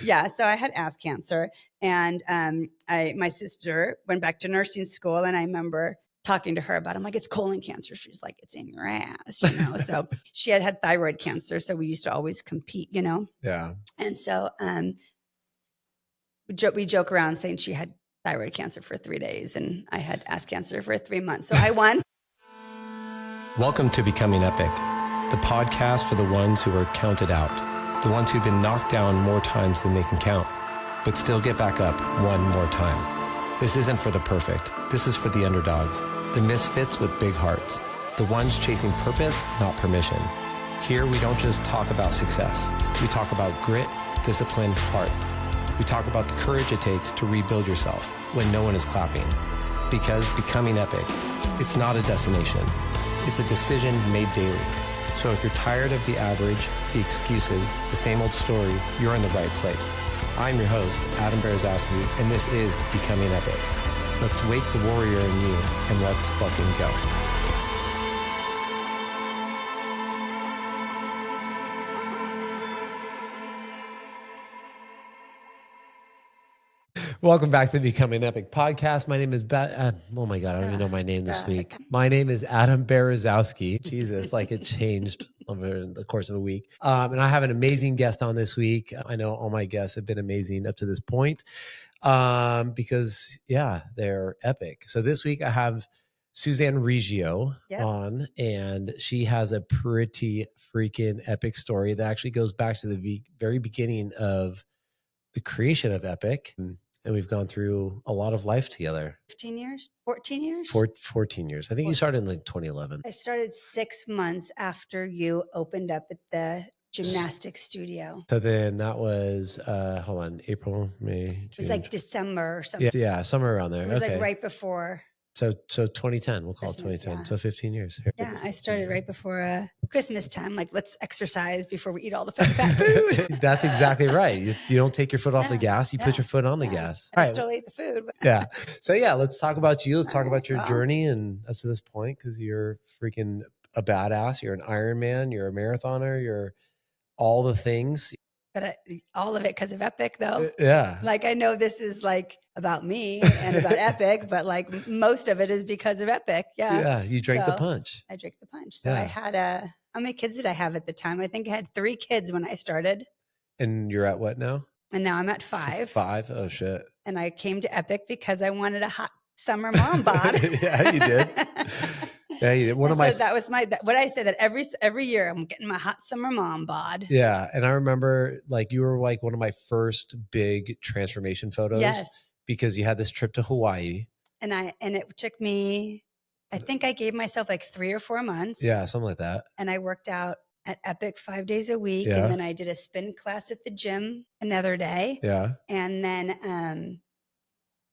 Yeah. So I had ass cancer, and my sister went back to nursing school, and I remember talking to her about it. I'm like, it's colon cancer. She's like, it's in your ass, So she had thyroid cancer. So we used to always compete, Yeah. And so we joke around saying she had thyroid cancer for 3 days and I had ass cancer for 3 months. So I won. Welcome to Becoming Epic, the podcast for the ones who are counted out, the ones who've been knocked down more times than they can count, but still get back up one more time. This isn't for the perfect. This is for the underdogs, the misfits with big hearts, the ones chasing purpose, not permission. Here, we don't just talk about success. We talk about grit, discipline, heart. We talk about the courage it takes to rebuild yourself when no one is clapping. Because becoming epic, it's not a destination. It's a decision made daily. So if you're tired of the average, the excuses, the same old story, you're in the right place. I'm your host, Adam Berezowski, and this is Becoming Epic. Let's wake the warrior in you, and let's fucking go. Welcome back to the Becoming Epic podcast. My name is oh my God, I don't even know my name this week. My name is Adam Berezowski. Jesus, like it changed over the course of a week. And I have an amazing guest on this week. I know all my guests have been amazing up to this point because, they're epic. So this week I have Suzanne Reggio on, and she has a pretty freaking epic story that actually goes back to the very beginning of the creation of Epic. And we've gone through a lot of life together. 15 years? 14 years? 14 years. I think you started in like 2011. I started 6 months after you opened up at the gymnastics studio. So then that was, April, May, June. It was like December or something. Yeah, somewhere around there. It was like right before. So 2010, we'll call Christmas, it 2010. yeah. So 15 years. Yeah, I started right before Christmas time. Like, let's exercise before we eat all the fat food. That's exactly right. You don't take your foot off the gas. You put your foot on the gas. I still ate the food. Yeah. So let's talk about you. Let's talk about your journey and up to this point, because you're freaking a badass. You're an Ironman. You're a marathoner. You're all the things. But all of it because of Epic, though. Yeah. Like, I know this is like about me and about Epic, but like most of it is because of Epic. Yeah. Yeah. You drank the punch. I drank the punch. So I had how many kids did I have at the time? I think I had 3 kids when I started. And you're at what now? And now I'm at 5. 5? Oh, shit. And I came to Epic because I wanted a hot summer mom bod. Yeah, you did. Yeah, you did. That was what I say, that every year I'm getting my hot summer mom bod. Yeah. And I remember like you were like one of my first big transformation photos. Yes. Because you had this trip to Hawaii. And it took me, I think I gave myself like 3 or 4 months. Yeah, something like that. And I worked out at Epic 5 days a week. Yeah. And then I did a spin class at the gym another day. Yeah. And then,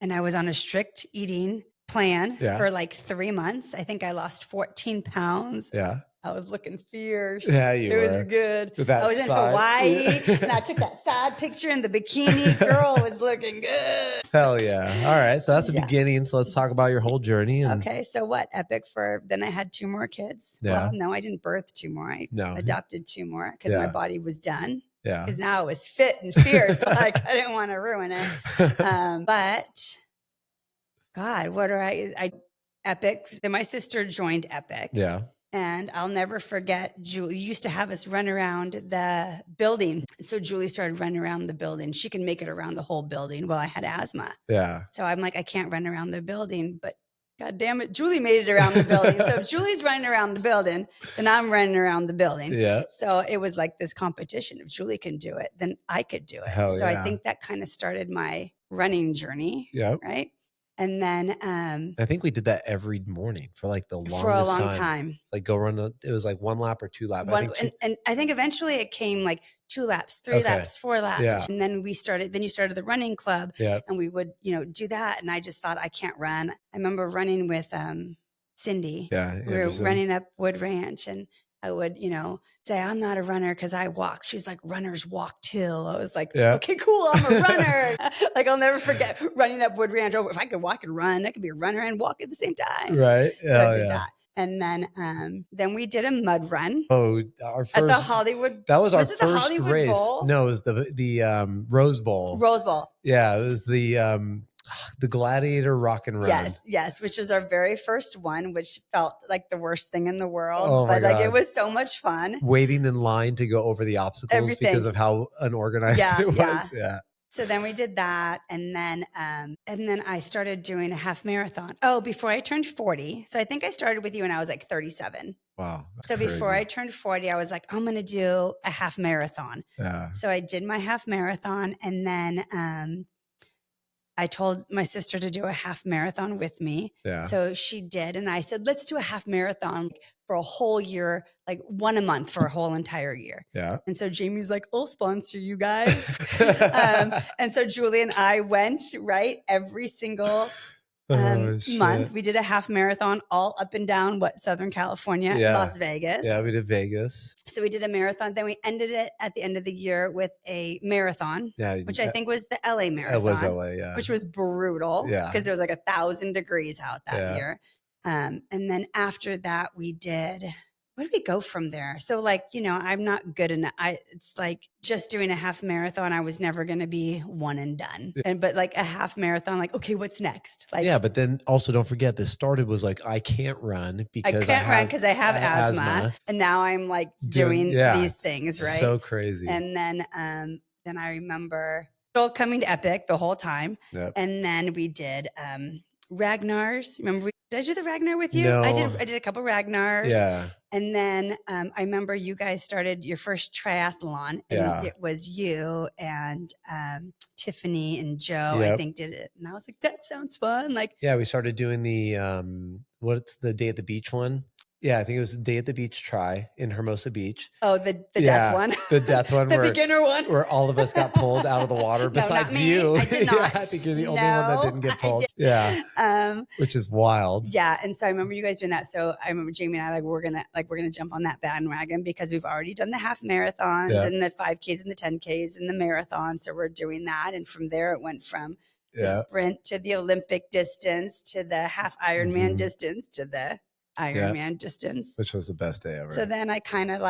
and I was on a strict eating plan for like 3 months. I think I lost 14 pounds. Yeah. I was looking fierce. Yeah, you were. It was good. I was in Hawaii and I took that side picture in the bikini. Girl was looking good. Hell yeah. All right. So that's the beginning. So let's talk about your whole journey. Okay. So what? Epic then I had 2 more kids. Yeah. Well, no, I didn't birth 2 more. I adopted 2 more because my body was done. Yeah. Because now it was fit and fierce. Like I didn't want to ruin it. But God, what are Epic. So my sister joined Epic. Yeah. And I'll never forget, Julie used to have us run around the building. So Julie started running around the building. She can make it around the whole building. Well, I had asthma. Yeah. So I'm like, I can't run around the building, but God damn it, Julie made it around the building. So if Julie's running around the building, then I'm running around the building. Yeah. So it was like this competition. If Julie can do it, then I could do it. Hell so yeah. I think that kind of started my running journey. Yeah. Right. And then I think we did that every morning for like the longest for a long time. It's like go run. It was like 1 lap or 2 laps. And I think eventually it came like 2 laps, 3 laps, 4 laps. Yeah. And then you started the running club. Yeah. And we would, do that. And I just thought I can't run. I remember running with Cindy. Yeah. We were running up Wood Ranch and I would, say, I'm not a runner because I walk. She's like, runners walk too. I was like, okay, cool. I'm a runner. Like, I'll never forget running up Wood Ranch. Oh, if I could walk and run, I could be a runner and walk at the same time. Right. So I did that. And then we did a mud run. Oh, our first at the Hollywood. That was our Was it the first Hollywood race. Bowl? No, it was the Rose Bowl. Rose Bowl. Yeah, it was the Gladiator Rock and Run. Yes, which was our very first one, which felt like the worst thing in the world. Oh my but like God. it was so much fun. Waiting in line to go over the obstacles because of how unorganized it was. Yeah. So then we did that, and then I started doing a half marathon. Oh, before I turned 40. So I think I started with you when I was like 37. Wow. So before I turned 40, I was like, I'm going to do a half marathon. Yeah. So I did my half marathon, and then I told my sister to do a half marathon with me. Yeah. So she did. And I said, let's do a half marathon for a whole year, like one a month for a whole entire year. Yeah. And so Jamie's like, I'll sponsor you guys. And so Julie and I went, right, every single month. We did a half marathon all up and down Southern California, Las Vegas. Yeah, we did Vegas. So we did a marathon. Then we ended it at the end of the year with a marathon, which I think was the LA marathon. It was LA, yeah. Which was brutal because it was like 1,000 degrees out that year. And then after that, we did. Where did we go from there? So like, I'm not good enough. It's like just doing a half marathon. I was never going to be one and done. But like a half marathon, like, okay, what's next? Like, yeah. But then also don't forget this started was like, I can't run because I have asthma. And now I'm like doing these things, right? So crazy. And then I remember still coming to Epic the whole time. Yep. And then we did Ragnar's. Remember, did I do the Ragnar with you? No. I did a couple Ragnar's. Yeah. And then I remember you guys started your first triathlon, and it was you and Tiffany and Joe, I think, did it. And I was like, that sounds fun. Like, yeah, we started doing the what's the Day at the Beach one? Yeah, I think it was the Day at the Beach try in Hermosa Beach. Oh, the death one. The death one. The beginner one. Where all of us got pulled out of the water besides you. I did not. I think you're the only one that didn't get pulled. Yeah. Which is wild. Yeah. And so I remember you guys doing that. So I remember Jamie and I we're gonna jump on that bandwagon because we've already done the half marathons and the 5Ks and the 10Ks and the marathon. So we're doing that. And from there it went from the sprint to the Olympic distance to the half Ironman distance to the Ironman distance, which was the best day ever. So then I kind of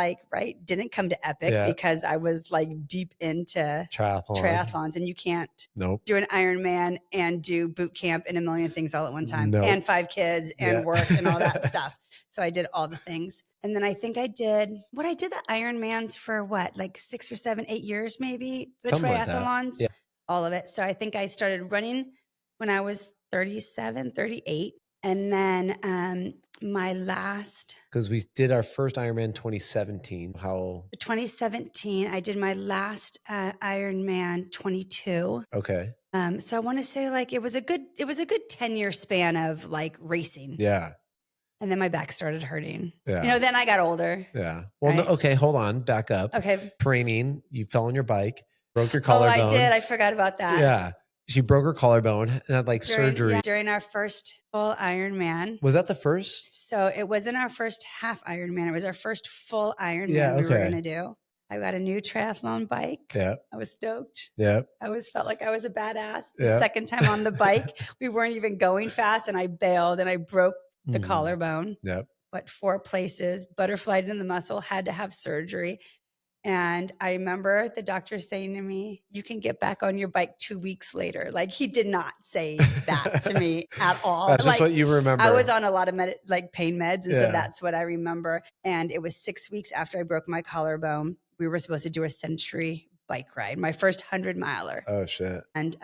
didn't come to Epic because I was like deep into triathlons, and you can't do an Ironman and do boot camp and a million things all at one time, and 5 kids and work and all that stuff. So I did all the things, and then I think I did the Ironmans for like 6 or 7, 8 years, maybe the something triathlons, all of it. So I think I started running when I was 37, 38. And then my last... Because we did our first Ironman 2017. 2017, I did my last Ironman 22. Okay. So I want to say like it was a good 10-year span of like racing. Yeah. And then my back started hurting. Yeah. Then I got older. Yeah. Well, right? Okay, hold on. Back up. Okay. Training. You fell on your bike, broke your collarbone. Oh, I did. I forgot about that. Yeah. She broke her collarbone and had surgery. During our first full Ironman. Was that the first? So it wasn't our first half Ironman. It was our first full Ironman we were going to do. I got a new triathlon bike. Yeah. I was stoked. Yeah. I always felt like I was a badass. The second time on the bike, we weren't even going fast, and I bailed and I broke the collarbone. Yep. But 4 places, butterflied in the muscle, had to have surgery. And I remember the doctor saying to me, you can get back on your bike 2 weeks later. Like, he did not say that to me at all. That's just what you remember. I was on a lot of pain meds. And so that's what I remember. And it was 6 weeks after I broke my collarbone. We were supposed to do a century bike ride, my first 100-miler. Oh, shit. And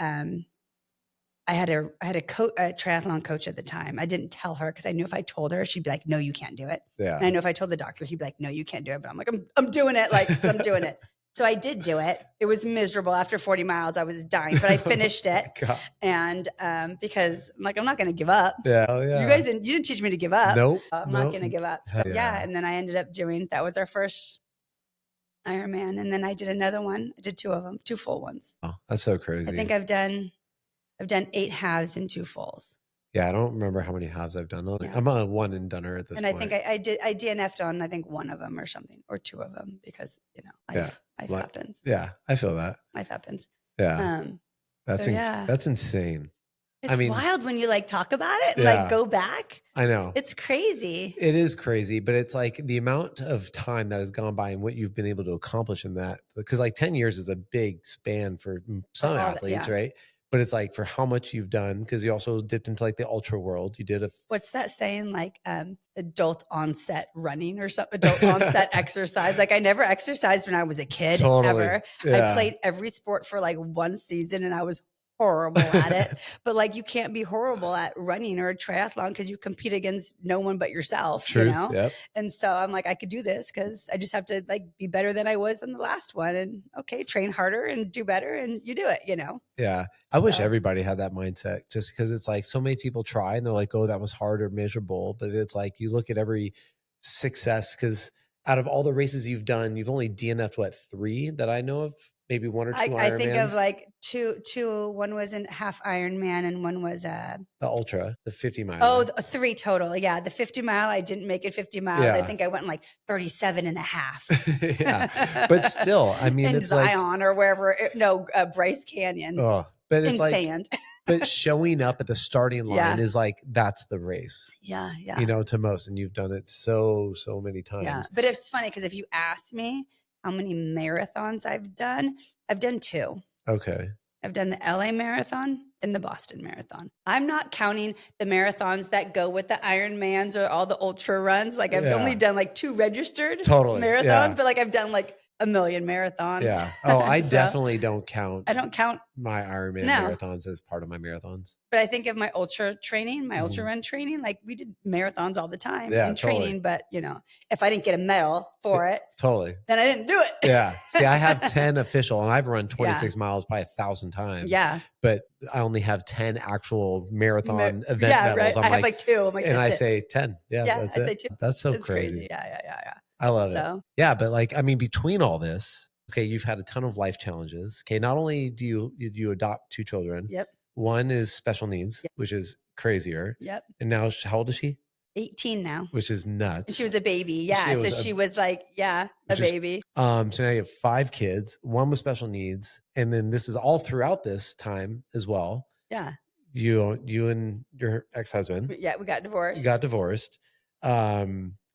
I had a triathlon coach at the time. I didn't tell her because I knew if I told her, she'd be like, no, you can't do it. Yeah. And I know if I told the doctor, he'd be like, no, you can't do it. But I'm like, I'm doing it. I'm doing it. So I did do it. It was miserable. After 40 miles, I was dying, but I finished it. And because I'm like, I'm not going to give up. Yeah. You didn't teach me to give up. Nope. I'm not going to give up. So and then I ended up that was our first Ironman. And then I did another one. I did 2 of them, 2 full ones. Oh, that's so crazy. I think I've done 8 halves and 2 fulls. Yeah, I don't remember how many halves I've done. I'm a one and doneer at this point. And I think I DNF'd on, I think, 1 of them or something, or 2 of them, because life happens. Yeah, I feel that. Life happens. Yeah, that's insane. It's wild when you like talk about it and Yeah. like go back. I know. It's crazy. It is crazy, but it's like the amount of time that has gone by and what you've been able to accomplish in that. Because like 10 years is a big span for some athletes, right? But it's like for how much you've done, because you also dipped into like the ultra world. You did what's that saying? Like adult onset running or something, adult onset exercise. Like I never exercised when I was a kid ever. I played every sport for like one season and I was horrible at it. But like you can't be horrible at running or a triathlon because you compete against no one but yourself. Truth, you know? Yep. And so I'm like, I could do this because I just have to like be better than I was in the last one. And okay, train harder and do better and you do it, you know? Yeah. I wish everybody had that mindset, just because it's like so many people try and they're like, oh, that was hard or miserable. But it's like you look at every success, because out of all the races you've done, you've only DNF'd what, 3 that I know of? Maybe 1 or 2 Ironmans? I think of like two. One was a half Ironman and one was the ultra, the 50 mile. Oh, 3 total. Yeah. The 50 mile, I didn't make it 50 miles. Yeah. I think I went in like 37 and a half. Yeah. But still, I mean, in it's Zion or wherever. Bryce Canyon. Oh, but it's in sand. But showing up at the starting line is like, that's the race. Yeah. Yeah. You know, to most, and you've done it so many times. Yeah. But it's funny because if you ask me how many marathons I've done 2. Okay. I've done the LA Marathon and the Boston Marathon. I'm not counting the marathons that go with the Ironmans or all the ultra runs. Like I've only done like 2 registered marathons, but like I've done like a million marathons. Yeah. Oh, I definitely don't count. I don't count my Ironman marathons as part of my marathons. But I think of my ultra training, my ultra run training, like we did marathons all the time in training. But you know, if I didn't get a medal for it, then I didn't do it. Yeah. See, I have 10 official, and I've run 26 miles probably 1,000 times. Yeah. But I only have 10 actual marathon event medals. Right. I have like 2. I'm like, and I say 10. Yeah. That's I say 2. That's so it's crazy. Yeah. I love it. Yeah. But like, I mean, between all this, okay, you've had a ton of life challenges. Okay. Not only do you adopt 2 children. Yep. One is special needs, which is crazier. Yep. And now, how old is she? 18 now. Which is nuts. And she was a baby. Yeah. She was like, a baby. So now you have 5 kids, 1 with special needs. And then this is all throughout this time as well. Yeah. You and your ex-husband. Yeah. We got divorced. You got divorced.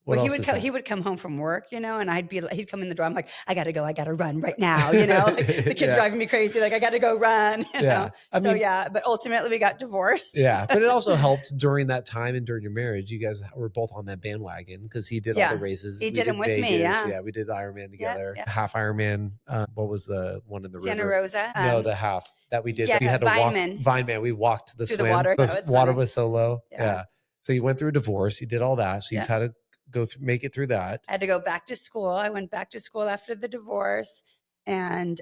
He would come home from work, you know, and he'd come in the door. I'm like, I got to run right now. You know, like, the kid's driving me crazy. Like I got to go run. You know? But ultimately we got divorced. Yeah. But it also helped during that time and during your marriage. You guys were both on that bandwagon because he did all the races. He did them with me. Yeah. Yeah. We did Ironman together. Half Ironman. What was the one in the Santa river? Rosa. No, the half that we did. Yeah, we had to Vineman. We walked the through swim. The water. The water was so low. Yeah. So you went through a divorce. You did all that. So you've had to make it through that. I had to go back to school. I went back to school after the divorce and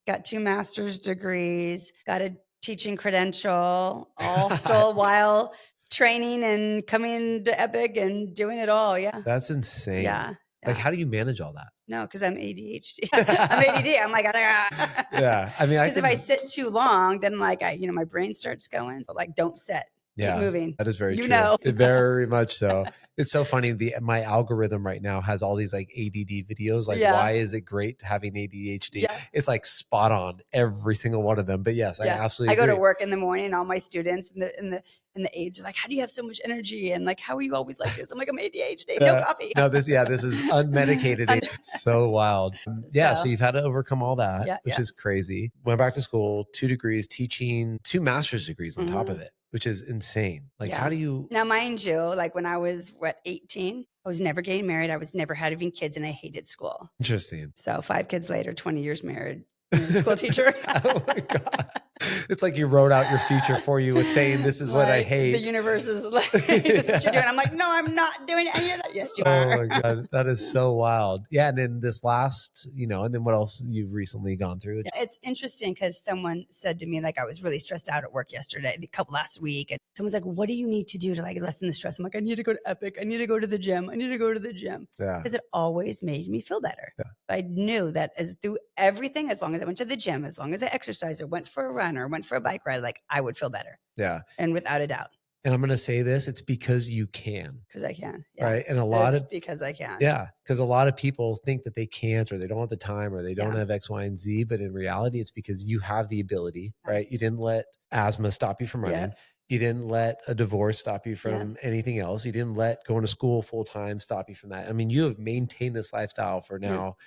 got 2 master's degrees, got a teaching credential, all still while training and coming to Epic and doing it all. Yeah. That's insane. Yeah. Like, how do you manage all that? No, because I'm ADHD. I'm ADD. I'm like, yeah. I mean, because if I sit too long, then like my brain starts going. So like, don't sit. Keep moving. That is very true. You know. Very much so. It's so funny. My algorithm right now has all these like ADD videos. Like, why is it great having ADHD? Yeah. It's like spot on every single one of them. But yes, I absolutely agree. I go to work in the morning. All my students and the aides are like, "How do you have so much energy?" And like, "How are you always like this?" I'm like, "I'm ADHD. No coffee." No, this is unmedicated. It's so wild. So you've had to overcome all that, which is crazy. Went back to school, 2 degrees, teaching, 2 master's degrees on top of it, which is insane. Like, how do you... Now, mind you, like when I was, 18, I was never getting married. I was never having kids and I hated school. Interesting. So 5 kids later, 20 years married, school teacher. Oh my God. It's like you wrote out your future for you with saying, this is what I hate. The universe is like, this is what you're doing. I'm like, no, I'm not doing any of that. Yes, you are. Oh my God. That is so wild. Yeah. And then this last, and then what else you've recently gone through? It's interesting because someone said to me, like, I was really stressed out at work yesterday, last week. And someone's like, what do you need to do to like lessen the stress? I'm like, I need to go to Epic. I need to go to the gym. I need to go to the gym. Yeah. Because it always made me feel better. Yeah. I knew that through everything, as long as I went to the gym, as long as I exercised or went for a run or went for a bike ride, like I would feel better. Yeah. And without a doubt. And I'm going to say this, it's because you can. Because I can. Yeah. Right. And a lot It's of, because I can. yeah, because a lot of people think that they can't, or they don't have the time, or they don't Yeah. have X, Y, and Z. But in reality, it's because you have the ability, right? You didn't let asthma stop you from running. Yeah. You didn't let a divorce stop you from Yeah. anything else. You didn't let going to school full time stop you from that. I mean, you have maintained this lifestyle for now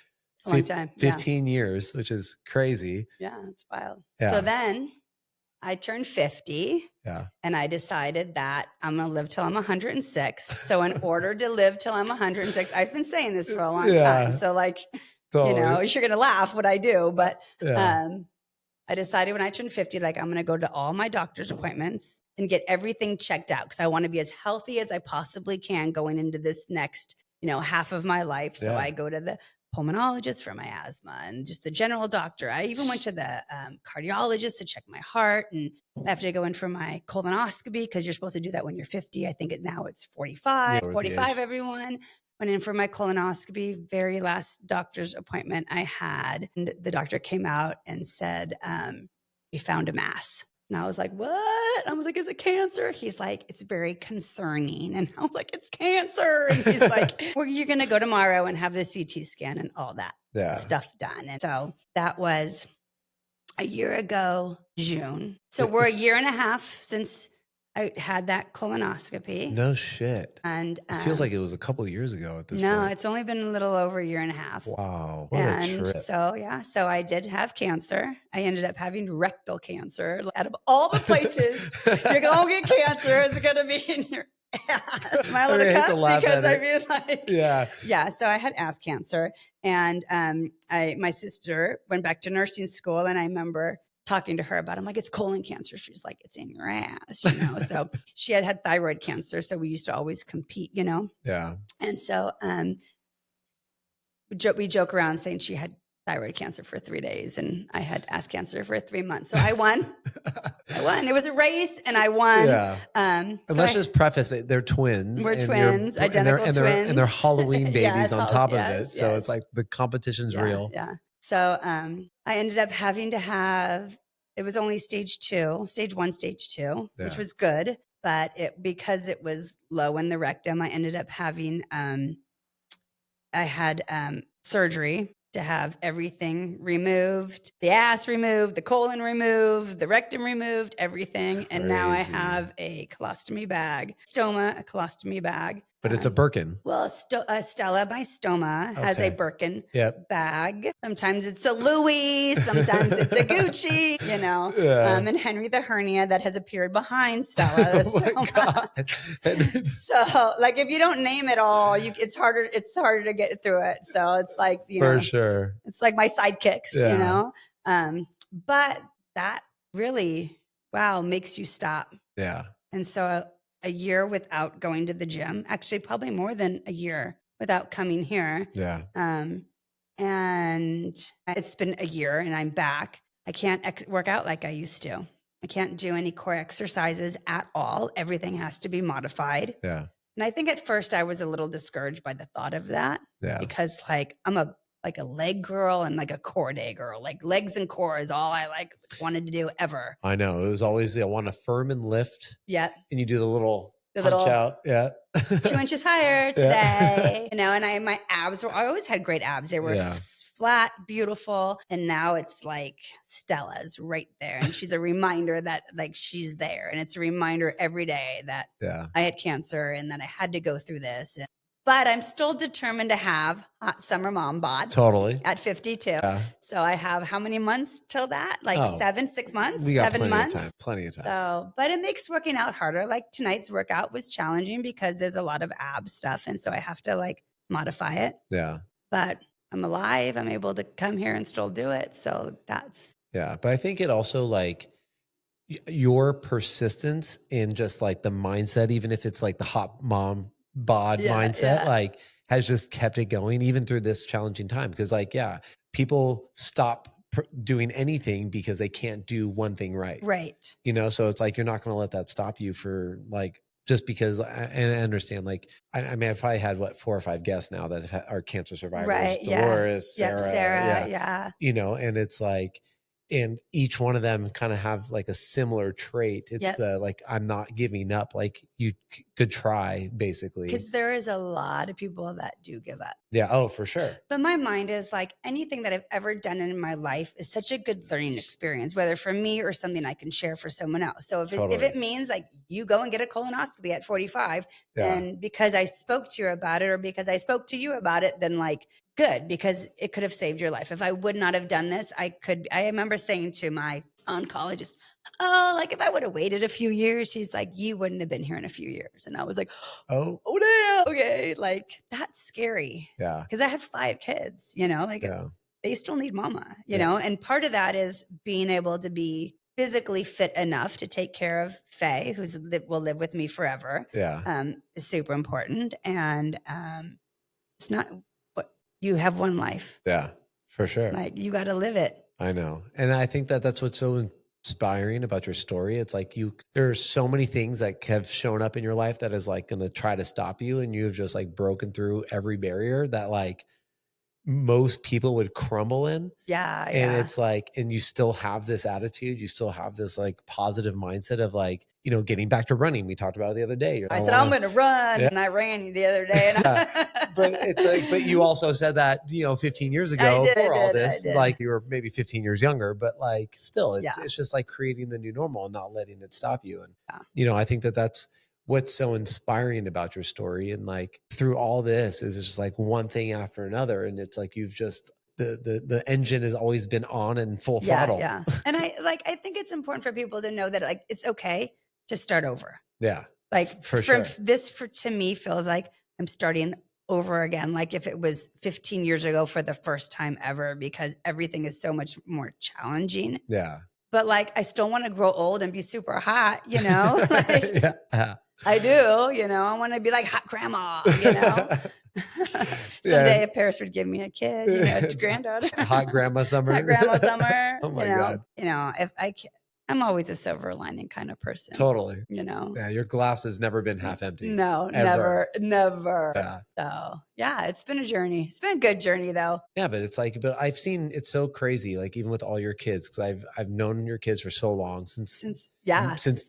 a long time. 15 years, which is crazy. Yeah, it's wild. Yeah. So then I turned 50. Yeah. And I decided that I'm going to live till I'm 106. So in order to live till I'm 106, I've been saying this for a long time. So like, totally. you know, you're going to laugh what I do, but yeah. I decided when I turned 50, like I'm going to go to all my doctor's appointments and get everything checked out because I want to be as healthy as I possibly can going into this next, you know, half of my life. So I go to the pulmonologist for my asthma and just the general doctor. I even went to the cardiologist to check my heart, and I have to go in for my colonoscopy because you're supposed to do that when you're 50. I think now it's 45, 45, everyone. Went in for my colonoscopy, very last doctor's appointment I had. And the doctor came out and said, we found a mass. And I was like, what? I was like, is it cancer? He's like, it's very concerning. And I was like, it's cancer. And he's like, well, you're going to go tomorrow and have the CT scan and all that stuff done. And so that was a year ago, June. So we're a year and a half since I had that colonoscopy. No shit. And it feels like it was a couple of years ago at this point. No, it's only been a little over a year and a half. Wow. What a trip. So, yeah. So I did have cancer. I ended up having rectal cancer. Out of all the places you're going to get cancer, it's going to be in your ass. Am I allowed to cuss? Because I mean, like, yeah. So I had ass cancer, and my sister went back to nursing school, and I remember talking to her about it. I'm like, it's colon cancer. She's like, it's in your ass, you know? So she had thyroid cancer. So we used to always compete, you know? Yeah. And so we joke around saying she had thyroid cancer for 3 days and I had ass cancer for 3 months. So I won. It was a race and I won. Yeah. And let's just preface it. They're twins. We're twins, identical twins. And they're Halloween babies on top of it. Yes. So it's like the competition's real. Yeah. So I ended up having to have, it was only stage 1, stage 2, which was good. But because it was low in the rectum, I ended up having, I had surgery to have everything removed, the ass removed, the colon removed, the rectum removed, everything. And now I have a colostomy bag, a colostomy bag. But it's a Birkin. Well, Stella, my stoma, has a Birkin bag. Sometimes it's a Louis, sometimes it's a Gucci, you know. And Henry the hernia that has appeared behind Stella. So, like, if you don't name it all, it's harder to get through it. So it's like, you know, for sure, it's like my sidekicks, you know. But that really, makes you stop. Yeah. And so a year without going to the gym, actually probably more than a year without coming here. Yeah. And it's been a year and I'm back. I can't work out like I used to. I can't do any core exercises at all. Everything has to be modified. Yeah. And I think at first I was a little discouraged by the thought of that. Yeah. Because like I'm a leg girl and like a core day girl. Like legs and core is all I wanted to do ever. I know. It was always, I want to firm and lift. Yeah. And you do the little punch out. Yeah. 2 inches higher today. You know, and my abs I always had great abs. They were flat, beautiful. And now it's like Stella's right there. And she's a reminder that like she's there. And it's a reminder every day that I had cancer and that I had to go through this. But I'm still determined to have hot summer mom bod. Totally. At 52. Yeah. So I have how many months till that? Like 6 months? We got 7 months? Plenty of time. So, but it makes working out harder. Like tonight's workout was challenging because there's a lot of ab stuff. And so I have to like modify it. Yeah. But I'm alive. I'm able to come here and still do it. So that's. Yeah. But I think it also like your persistence in just like the mindset, even if it's like the hot mom bod mindset, like has just kept it going even through this challenging time. Because like, people stop doing anything because they can't do one thing right. Right. You know, so it's like, you're not going to let that stop you for like, just because, and I understand, like, I mean, I've probably had 4 or 5 guests now that are cancer survivors. Right. Dolores, Sarah. You know, and it's like, And each one of them kind of have like a similar trait. It's Yep. the like, I'm not giving up. Like you could try, basically. Because there is a lot of people that do give up. Yeah. Oh, for sure. But my mind is like, anything that I've ever done in my life is such a good learning experience, whether for me or something I can share for someone else. So if it means like you go and get a colonoscopy at 45, then because I spoke to you about it, or because I spoke to you about it, then like good, because it could have saved your life. If I would not have done this, I remember saying to my oncologist, oh, like if I would have waited a few years, she's like, you wouldn't have been here in a few years. And I was like, oh damn, okay, like that's scary. Yeah. Because I have 5 kids, like they still need mama, you know, and part of that is being able to be physically fit enough to take care of Faye, will live with me forever. Yeah. Is super important. And it's not what you have one life. Yeah, for sure. Like you got to live it. I know. And I think that that's what's so inspiring about your story. It's like there's so many things that have shown up in your life that is like going to try to stop you. And you've just like broken through every barrier that like most people would crumble in. Yeah. And it's like, and you still have this attitude. You still have this like positive mindset of like, getting back to running. We talked about it the other day. I said, I'm going to run. And I ran the other day. And but it's like, but you also said that, 15 years ago before all this, like you were maybe 15 years younger, but like still it's just like creating the new normal and not letting it stop you. And, I think that that's what's so inspiring about your story. And like through all this is just like one thing after another. And it's like, you've just, the engine has always been on and full throttle. Yeah. And I think it's important for people to know that like, it's okay to start over. Yeah. Like to me feels like I'm starting over again. Like if it was 15 years ago for the first time ever, because everything is so much more challenging. Yeah. But like, I still want to grow old and be super hot, like I do, I want to be like hot grandma, Someday if Paris would give me a kid, a granddaughter. Hot grandma summer. Hot grandma summer. Oh my God. If I'm always a silver lining kind of person. Totally. Yeah, your glass has never been half empty. No, ever. Never. Yeah. So yeah, it's been a journey. It's been a good journey though. Yeah, but it's like, I've seen it's so crazy, like even with all your kids, because I've known your kids for so long since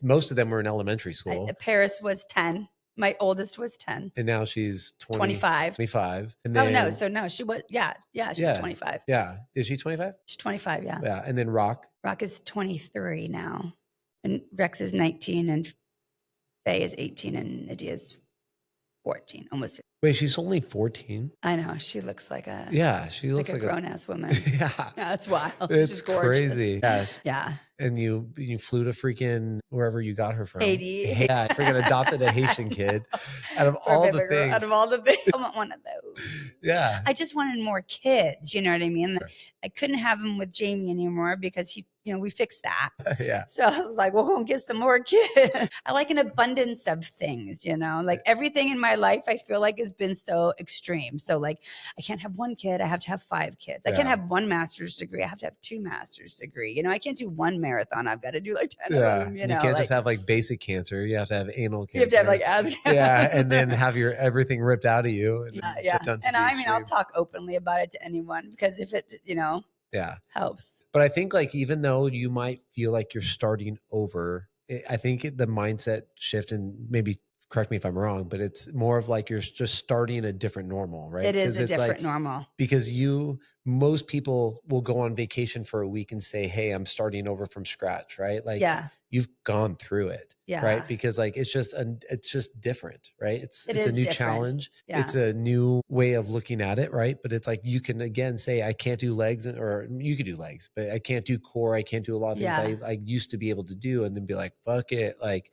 most of them were in elementary school. Paris was 10. My oldest was 10. And now she's 25. 25. And then, she was, she's 25. Yeah. Is she 25? She's 25, yeah. Yeah. And then Rock is 23 now. And Rex is 19 and Faye is 18 and Nydia's 14, almost 15. Wait, she's only 14? I know. She looks like a she looks like a grown-ass woman. Yeah. It's wild. It's crazy. Yeah. And you flew to freaking wherever you got her from. Haiti. Yeah, freaking adopted a Haitian kid. Out of all the things. I want one of those. Yeah. I just wanted more kids. You know what I mean? Sure. I couldn't have him with Jamie anymore because he, we fixed that. Yeah. So I was like, well, we'll get some more kids. I like an abundance of things, like everything in my life, I feel like has been so extreme. So like, I can't have one kid. I have to have 5 kids. I can't have 1 master's degree. I have to have 2 master's degree. I can't do 1 marathon. I've got to do like 10 of them. You can't just have like basic cancer. You have to have anal cancer. You have to have like asthma. Yeah. And then have everything ripped out of you. And And I'll talk openly about it to anyone because if it, helps. But I think like, even though you might feel like you're starting over, I think the mindset shift, and maybe correct me if I'm wrong, but it's more of like, you're just starting a different normal, right? It is a different normal. Because most people will go on vacation for a week and say, hey, I'm starting over from scratch, right? Like you've gone through it, right? Because like, it's just different, right? It's a new challenge. Yeah. It's a new way of looking at it, right? But it's like, you can again say, I can't do legs, or you could do legs, but I can't do core. I can't do a lot of things I used to be able to do, and then be like, fuck it. Like,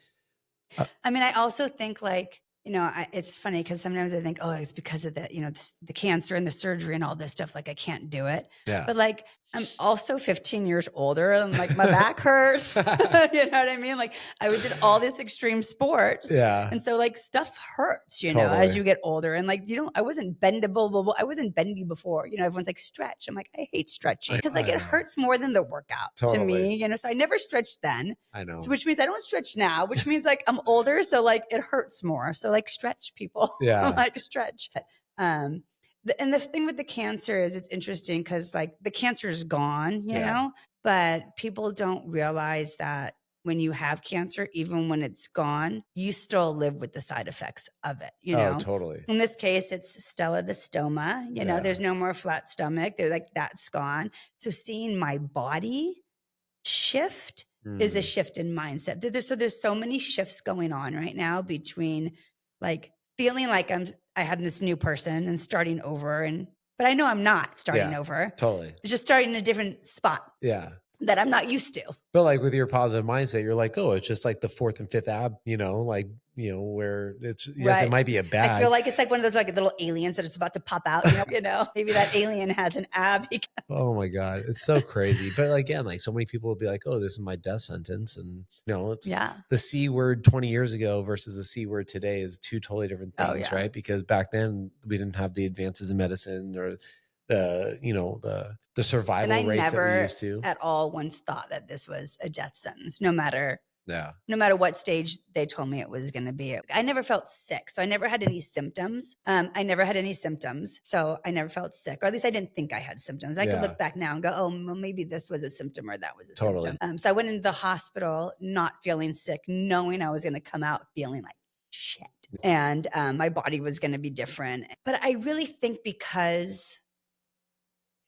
I also think like, it's funny because sometimes I think, oh, it's because of the cancer and the surgery and all this stuff. Like I can't do it. Yeah. But like, I'm also 15 years older and like my back hurts. You know what I mean? Like I did all this extreme sports. Yeah. And so like stuff hurts, as you get older. And like, I wasn't bendable. I wasn't bendy before. Everyone's like stretch. I'm like, I hate stretching because like it hurts more than the workout to me. So I never stretched then. I know. So, which means I don't stretch now, which means like I'm older. So like it hurts more. So like stretch, people. Yeah. Like stretch. And the thing with the cancer is it's interesting because like the cancer is gone, you know, but people don't realize that when you have cancer, even when it's gone, you still live with the side effects of it, you know? Totally. In this case, it's stellostoma, you know, there's no more flat stomach. They're like, that's gone. So seeing my body shift is a shift in mindset. There's so many shifts going on right now between like feeling like I have this new person and starting over, but I know I'm not starting over. Totally. It's just starting in a different spot. Yeah. That I'm not used to. But like with your positive mindset, you're like, oh, it's just like the fourth and fifth ab, you know, like, you know, where it's, yes, it might be a bag. I feel like it's like one of those like little aliens that it's about to pop out, you know, maybe that alien has an ab. Oh my God. It's so crazy. But again, like so many people will be like, oh, this is my death sentence. And you know, it's the C word 20 years ago versus the C word today is two totally different things, right? Because back then we didn't have the advances in medicine or the, you know, the survival rates that we used to. At all once thought that this was a death sentence, no matter what stage they told me it was going to be. I never felt sick. So I never had any symptoms. So I never felt sick, or at least I didn't think I had symptoms. I could look back now and go, oh, well, maybe this was a symptom or that was a symptom. So I went into the hospital not feeling sick, knowing I was going to come out feeling like shit. And my body was going to be different. But I really think because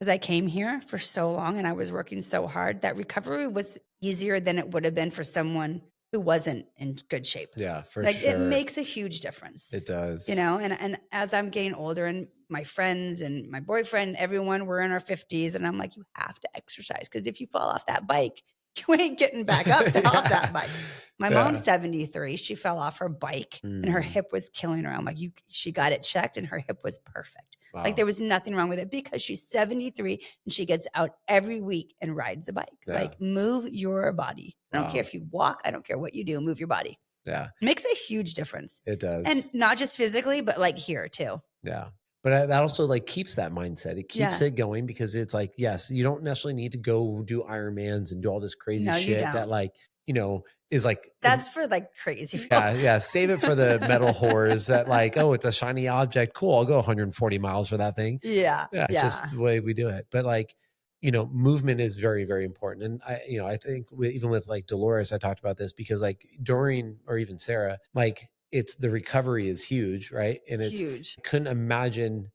I came here for so long and I was working so hard, that recovery was easier than it would have been for someone who wasn't in good shape. Yeah, for like, sure. It makes a huge difference. It does. You know, and as I'm getting older and my friends and my boyfriend, everyone, we're in our 50s. And I'm like, you have to exercise because if you fall off that bike, you ain't getting back up off that bike. My mom's 73. She fell off her bike and her hip was killing her. I'm like, she got it checked and her hip was perfect. Wow. Like there was nothing wrong with it because she's 73 and she gets out every week and rides a bike. Like move your body. I don't care if you walk. I don't care what you do. Move your body. Yeah. It makes a huge difference. It does. And not just physically, but like here too. Yeah. But that also like keeps that mindset. It keeps it going because it's like, yes, you don't necessarily need to go do Ironmans and do all this crazy shit that like, you know, is like. That's for like crazy people. Yeah. Save it for the metal whores that like, oh, it's a shiny object. Cool. I'll go 140 miles for that thing. Yeah. It's just the way we do it. But like, you know, movement is very, very important. And I think even with like Dolores, I talked about this because like during, or even Sarah, like, it's the recovery is huge, right? And it's huge. Couldn't imagine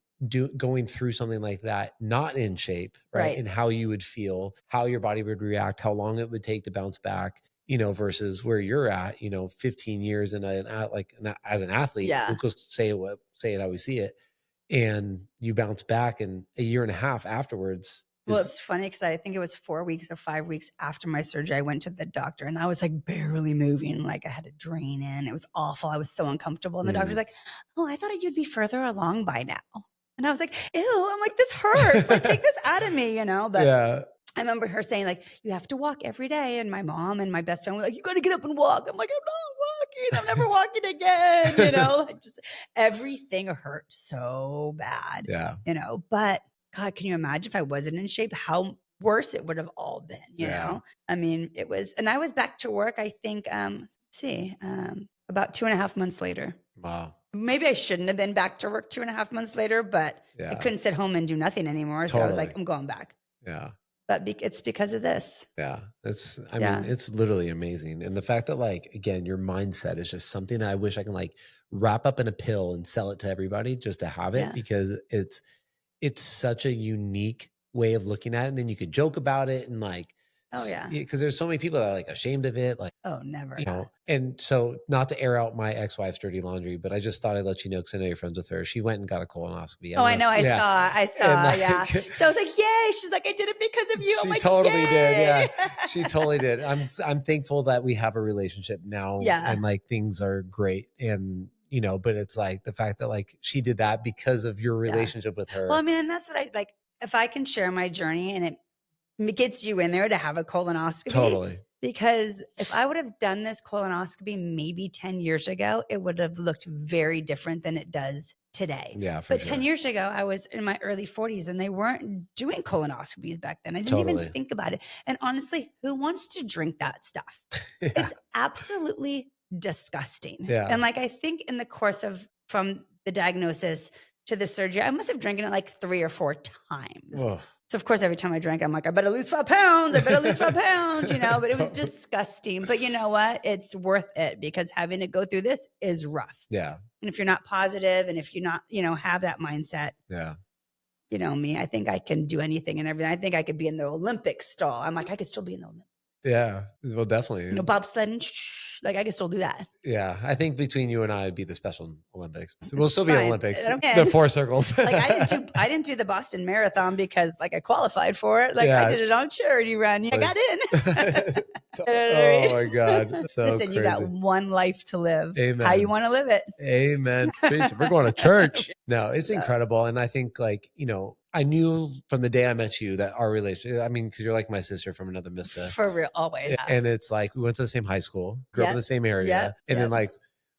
going through something like that, not in shape, right? And how you would feel, how your body would react, how long it would take to bounce back, you know, versus where you're at, you know, 15 years in as an athlete, we'll say it how we see it, and you bounce back, and a year and a half afterwards. Well, it's funny because I think it was 4 weeks or 5 weeks after my surgery, I went to the doctor and I was like barely moving. Like I had a drain in. It was awful. I was so uncomfortable. And the doctor's like, oh, I thought you'd be further along by now. And I was like, ew, I'm like, this hurts. Like take this out of me, you know? But I remember her saying like, you have to walk every day. And my mom and my best friend were like, you got to get up and walk. I'm like, I'm not walking. I'm never walking again. You know, like just everything hurt so bad, you know, but God, can you imagine if I wasn't in shape, how worse it would have all been, you know? I mean, it was, and I was back to work, I think, about 2.5 months later. Wow. Maybe I shouldn't have been back to work 2.5 months later, but I couldn't sit home and do nothing anymore. So I was like, I'm going back. Yeah. But it's because of this. Yeah. I mean, it's literally amazing. And the fact that like, again, your mindset is just something that I wish I can like wrap up in a pill and sell it to everybody just to have it because it's such a unique way of looking at it. And then you could joke about it and like, because there's so many people that are like ashamed of it. Like, oh, never. You know, and so not to air out my ex-wife's dirty laundry, but I just thought I'd let you know, because I know you're friends with her. She went and got a colonoscopy. I know. I saw. Like, so I was like, yay. She's like, I did it because of you. I'm like, totally yay. did. Yeah. She totally did. I'm thankful that we have a relationship now. Yeah. And like things are great. And you know, but it's like the fact that like she did that because of your relationship with her. Well, I mean, and that's what I like, if I can share my journey and it gets you in there to have a colonoscopy. Totally. Because if I would have done this colonoscopy maybe 10 years ago, it would have looked very different than it does today. Yeah, but 10 years ago, I was in my early 40s and they weren't doing colonoscopies back then. I didn't even think about it. And honestly, who wants to drink that stuff? It's absolutely disgusting. Yeah. And like, I think in the course of from the diagnosis to the surgery, I must have drinking it like 3 or 4 times. Whoa. So of course, every time I drank, I'm like, I better lose 5 pounds. I better lose 5 pounds, you know, but it was disgusting. But you know what? It's worth it because having to go through this is rough. Yeah. And if you're not positive and if you're not, you know, have that mindset, you know me, I think I can do anything and everything. I think I could be in the Olympic stall. I'm like, I could still be in the Olympics. Yeah. Well, definitely. You know, bobsledding, like I can still do that. Yeah. I think between you and I, it'd be the Special Olympics. We'll still be fine. Olympics. Okay. The 4 circles. Like I didn't do the Boston Marathon because like I qualified for it. Like I did it on charity run. I got in. Oh my God. So listen, crazy. you got one life to live. Amen. How you want to live it. Amen. We're going to church. No, it's incredible. And I think like, you know, I knew from the day I met you that our relationship, I mean, because you're like my sister from another Mista. For real, always. And it's like we went to the same high school, grew up in the same area. And then like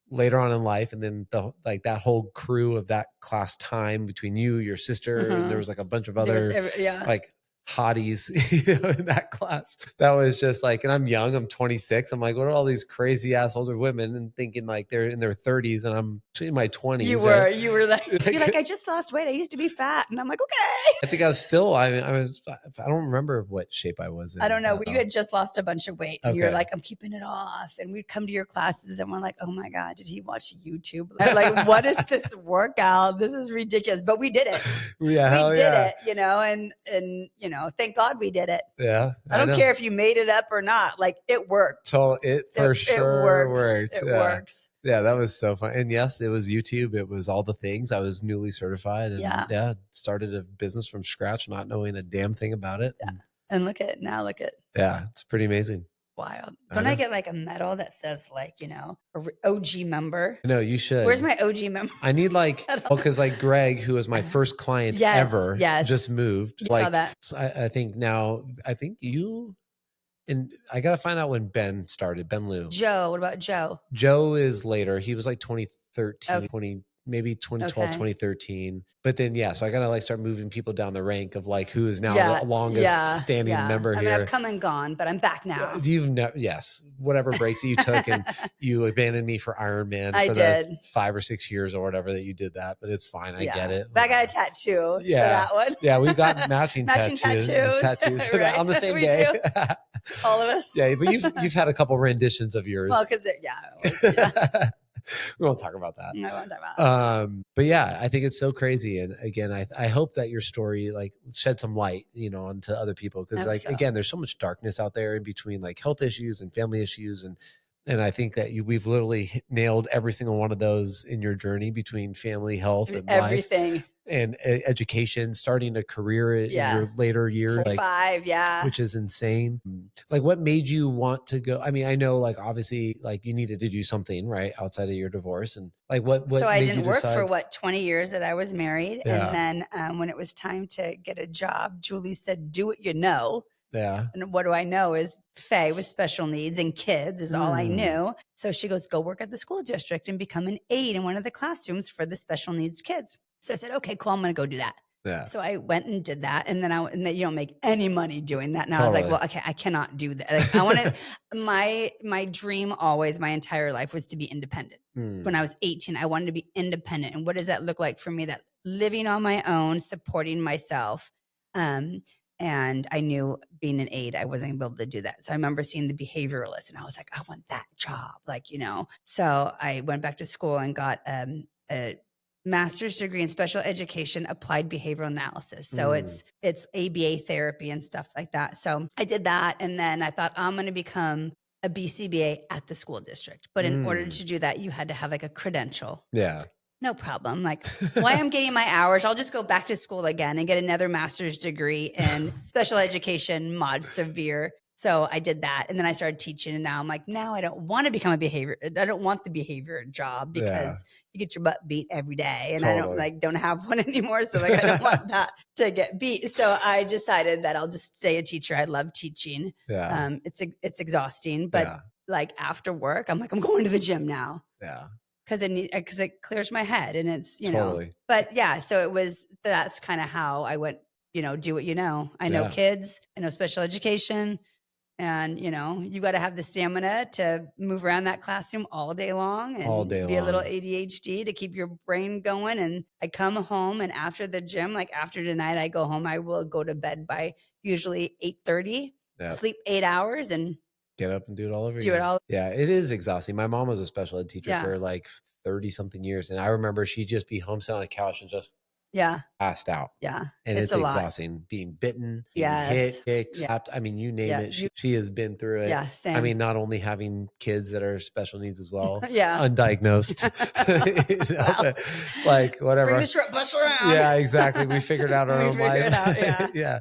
later on in life, and then like that whole crew of that class time between you, your sister, and there was like a bunch of other like hotties, you know, in that class. That was just like, and I'm young, I'm 26. I'm like, what are all these crazy ass older women and thinking like they're in their 30s and I'm in my 20s. You were like, you're like, I just lost weight. I used to be fat. And I'm like, okay. I think I was still, I don't remember what shape I was in. I don't know. You had just lost a bunch of weight and you're like, I'm keeping it off. And we'd come to your classes and we're like, oh my God, did he watch YouTube? Like, what is this workout? This is ridiculous. But we did it. We did it, you know, and, you know, thank God we did it. Yeah. I don't care if you made it up or not. Like it worked. It for sure worked. It works. Yeah, that was so fun. And yes, it was YouTube. It was all the things. I was newly certified and started a business from scratch, not knowing a damn thing about it. Yeah. And look at. Yeah, it's pretty amazing. Wild. Don't I get like a medal that says like, you know, OG member? No, you should. Where's my OG member? I need like, because like Greg, who was my first client ever, just moved. You saw that. I think now, you, and I got to find out when Ben started, Ben Liu. Joe, what about Joe? Joe is later. He was like 2013, maybe 2012, 2013. But then, so I got to like start moving people down the rank of like who is now the longest standing member here. I mean, I've come and gone, but I'm back now. Whatever breaks that you took and you abandoned me for Iron Man for the 5 or 6 years or whatever that you did that, but it's fine. I get it. But I got a tattoo for that one. Yeah, we've got matching tattoos right. on the same day. All of us. Yeah, but you've had a couple renditions of yours. Well, because we won't talk about that. I won't talk about it. But yeah, I think it's so crazy. And again, I hope that your story like shed some light, you know, onto other people. Cause like, again, there's so much darkness out there in between like health issues and family issues. And I think that we've literally nailed every single one of those in your journey between family, health, and everything. Life. And education, starting a career in your later years, which is insane. Like, what made you want to go? I mean, I know, like, obviously, like, you needed to do something right outside of your divorce, and like, what? So I made didn't you work decide? for 20 years that I was married, and then when it was time to get a job, Julie said, "Do what you know." Yeah. And what do I know is Faye with special needs and kids is all I knew. So she goes, go work at the school district and become an aide in one of the classrooms for the special needs kids. So I said, okay, cool. I'm going to go do that. Yeah. So I went and did that. And then you don't make any money doing that. And I was like, well, okay, I cannot do that. Like, I want to, my dream always, my entire life was to be independent. When I was 18, I wanted to be independent. And what does that look like for me? That living on my own, supporting myself. And I knew being an aide, I wasn't able to do that. So I remember seeing the behavioralist and I was like, I want that job. Like, you know, so I went back to school and got a master's degree in special education, applied behavioral analysis. So it's ABA therapy and stuff like that. So I did that. And then I thought I'm going to become a BCBA at the school district. But in order to do that, you had to have like a credential. Yeah. No problem. Like, why I'm getting my hours, I'll just go back to school again and get another master's degree in special education, mod severe. So I did that. And then I started teaching. And now I'm like, now I don't want to become I don't want the behavior job because you get your butt beat every day. And I don't have one anymore. So like, I don't want that to get beat. So I decided that I'll just stay a teacher. I love teaching. Yeah. It's exhausting, but like after work, I'm like, I'm going to the gym now. Yeah. Because it clears my head and it's, you know, but so that's kind of how I went, you know, do what you know. I know kids, I know special education, And, you know, you got to have the stamina to move around that classroom all day long and be a little ADHD to keep your brain going. And I come home, and after the gym, like after tonight, I go home, I will go to bed by usually 8:30, sleep 8 hours, and get up and do it all over again. Yeah, it is exhausting. My mom was a special ed teacher for like 30 something years. And I remember she'd just be home sitting on the couch and just passed out. Yeah. And it's exhausting. Being bitten, being hit, kicked, slapped. I mean, you name it. She has been through it. Yeah, same. I mean, not only having kids that are special needs as well. Yeah. Undiagnosed. You know, but like whatever. Bring the short bus around. Yeah, exactly. We figured out our own life. Yeah.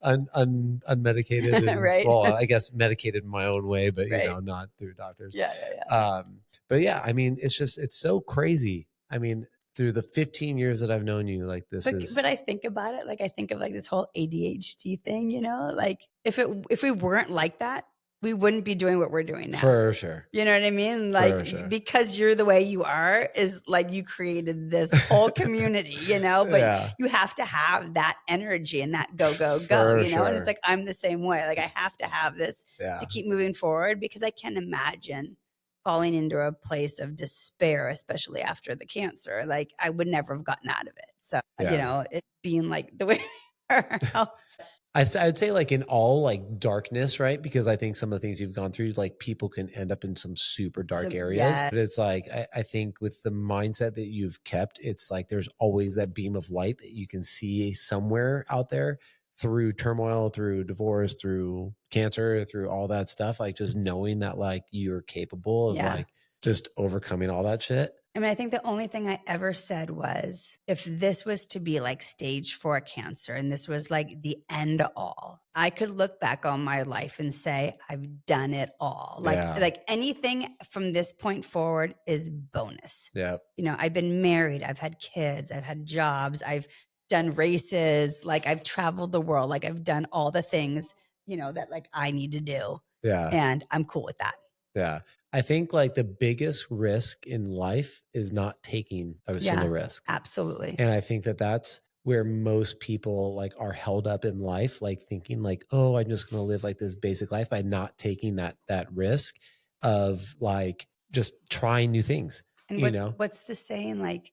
Unmedicated. And, right. Well, I guess medicated in my own way, but you know, not through doctors. Yeah. But yeah, I mean, it's so crazy. I mean, through the 15 years that I've known you, like but I think about it, like I think of like this whole ADHD thing, you know, like if we weren't like that, we wouldn't be doing what we're doing now. For sure. You know what I mean? Like because you're the way you are is like you created this whole community, you know, but you have to have that energy and that go, you know, and it's like, I'm the same way. Like I have to have this to keep moving forward, because I can't imagine falling into a place of despair, especially after the cancer. Like I would never have gotten out of it. So, you know, it being like the way helps. I'd say like in all like darkness, right? Because I think some of the things you've gone through, like people can end up in some super dark areas. But it's like, I think with the mindset that you've kept, it's like there's always that beam of light that you can see somewhere out there through turmoil, through divorce, through cancer, through all that stuff. Like just knowing that like you're capable of like just overcoming all that shit. I mean, I think the only thing I ever said was, if this was to be like stage 4 cancer and this was like the end all, I could look back on my life and say, I've done it all. Like anything from this point forward is bonus. Yeah. You know, I've been married, I've had kids, I've had jobs, I've done races, like I've traveled the world, like I've done all the things, you know, that like I need to do. Yeah. And I'm cool with that. Yeah. I think like the biggest risk in life is not taking a single risk. Absolutely. And I think that that's where most people like are held up in life, like thinking like, oh, I'm just going to live like this basic life by not taking that risk of like just trying new things. And you know, what's the saying? Like,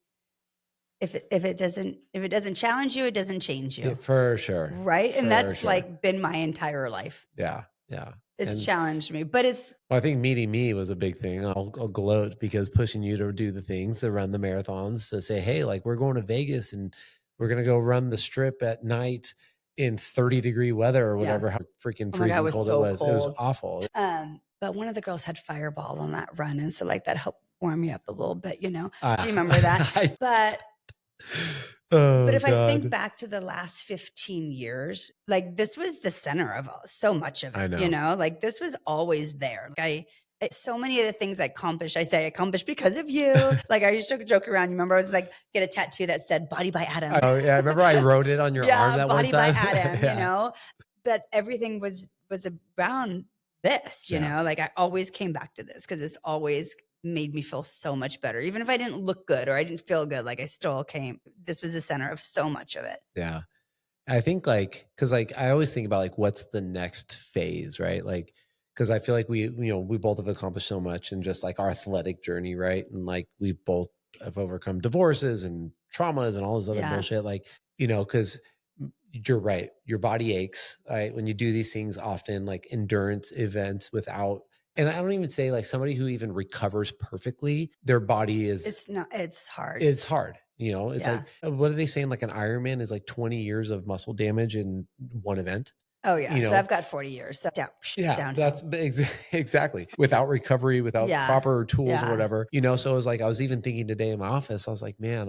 if it doesn't challenge you, it doesn't change you. Yeah, for sure. Right. And that's like been my entire life. Yeah. Yeah. It's challenged me, but I think meeting me was a big thing. I'll gloat because pushing you to do the things, to run the marathons, to say, hey, like we're going to Vegas and we're going to go run the strip at night in 30-degree weather or whatever, how freaking freezing cold it was. Cold. It was awful. But one of the girls had Fireball on that run. And so like that helped warm me up a little bit, you know, do you remember that? But if I think back to the last 15 years, like this was the center of so much of it, I know. You know, like this was always there. Like so many of the things I accomplished because of you. Like I used to joke around. You remember I was like, get a tattoo that said "Body by Adam." Oh yeah, I remember I wrote it on your arm that one time. Body by Adam, you know. But everything was around this, you know. Like I always came back to this because it's always made me feel so much better. Even if I didn't look good or I didn't feel good, like I still came. This was the center of so much of it. Yeah. I think like, cause like, I always think about like, what's the next phase, right? Like, cause I feel like we both have accomplished so much in just like our athletic journey. Right. And like, we both have overcome divorces and traumas and all this other bullshit. Like, you know, cause you're right. Your body aches, right? When you do these things often, like endurance events without, and I don't even say like somebody who even recovers perfectly, their body is, it's hard. It's hard. You know, it's like, what are they saying? Like an Ironman is like 20 years of muscle damage in one event. Oh yeah. You know? So I've got 40 years. So downhill. That's exactly without recovery, without proper tools or whatever, you know? So it was like, I was even thinking today in my office, I was like, man,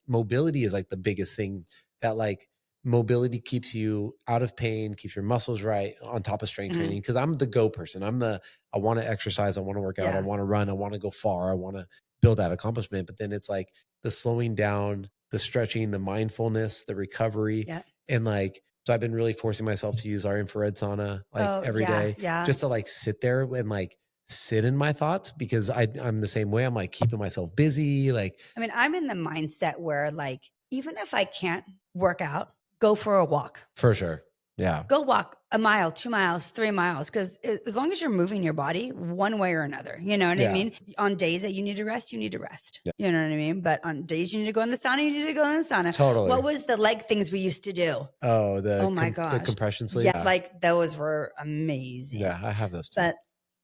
mobility is like the biggest thing that like, mobility keeps you out of pain, keeps your muscles right on top of strength training. Cause I'm the go person. I want to exercise. I want to work out. I want to run. I want to go far. I want to build that accomplishment. But then it's like the slowing down, the stretching, the mindfulness, the recovery. Yeah. And like, so I've been really forcing myself to use our infrared sauna like every day, just to like sit there and like sit in my thoughts, because I'm the same way. I'm like keeping myself busy. Like, I mean, I'm in the mindset where like, even if I can't work out, go for a walk. For sure. Yeah. Go walk a mile, 2 miles, 3 miles. Because as long as you're moving your body one way or another, you know what I mean? On days that you need to rest, you need to rest. Yeah. You know what I mean? But on days you need to go in the sauna, you need to go in the sauna. Totally. What was the leg things we used to do? Oh, my gosh. The compression sleeves. Yes, like those were amazing. Yeah, I have those too. But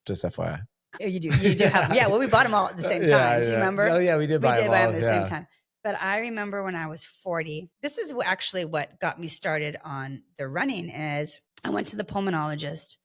just FYI. You do have. Yeah, well, we bought them all at the same time. Do you remember? Oh yeah, we did buy them at the same time. But I remember when I was 40, this is actually what got me started on the running is I went to the pulmonologist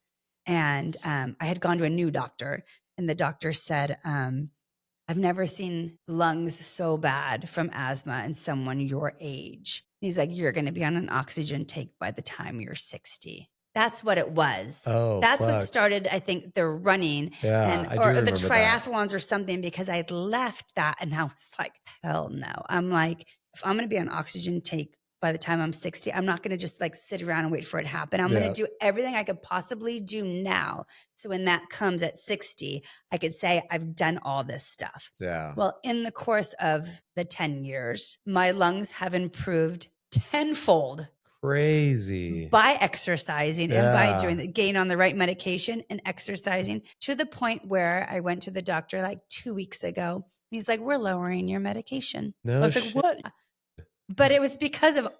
and I had gone to a new doctor and the doctor said, I've never seen lungs so bad from asthma in someone your age. He's like, you're going to be on an oxygen tank by the time you're 60. That's what it was. Oh, that's what started, I think, the running or the triathlons or something, because I had left that and I was like, hell no. I'm like, if I'm going to be on oxygen tank by the time I'm 60, I'm not going to just like sit around and wait for it to happen. I'm going to do everything I could possibly do now. So when that comes at 60, I could say I've done all this stuff. Yeah. Well, in the course of the 10 years, my lungs have improved tenfold. Crazy. By exercising and by doing the gain on the right medication and exercising, to the point where I went to the doctor like 2 weeks ago. He's like, we're lowering your medication. No, I was like, what? But it was because of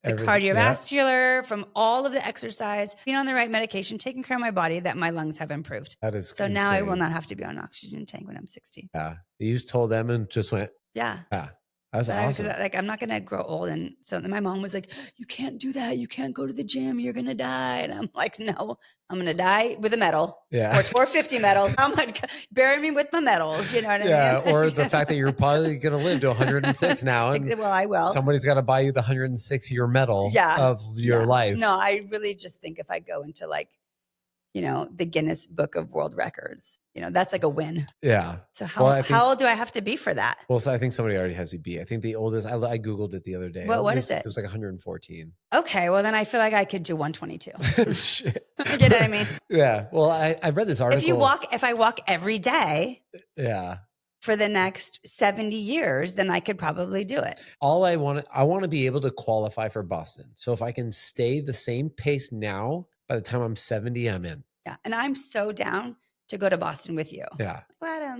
the cardiovascular, from all of the exercise, being on the right medication, taking care of my body, that my lungs have improved. That is so insane. Now I will not have to be on an oxygen tank when I'm 60. Yeah. You just told them and just went. Yeah. That's awesome. Like, I'm not going to grow old. And so my mom was like, you can't do that. You can't go to the gym. You're going to die. And I'm like, no, I'm going to die with a medal. Yeah. Or 50 medals. I'm like, bury me with my medals. You know what I mean? Yeah. Or the fact that you're probably going to live to 106 now. And well, I will. Somebody's got to buy you the 106-year medal of your life. No, I really just think if I go into like, the Guinness Book of World Records, that's like a win. Yeah. So how old do I have to be for that? Well, so I think somebody already has you beat. I think the oldest, I Googled it the other day. What is it? It was like 114. Okay. Well, then I feel like I could do 122. Oh, shit. You get what I mean? Yeah. Well, I read this article. If I walk every day. Yeah. For the next 70 years, then I could probably do it. I want to be able to qualify for Boston. So if I can stay the same pace now, by the time I'm 70, I'm in. Yeah. And I'm so down to go to Boston with you. Yeah. But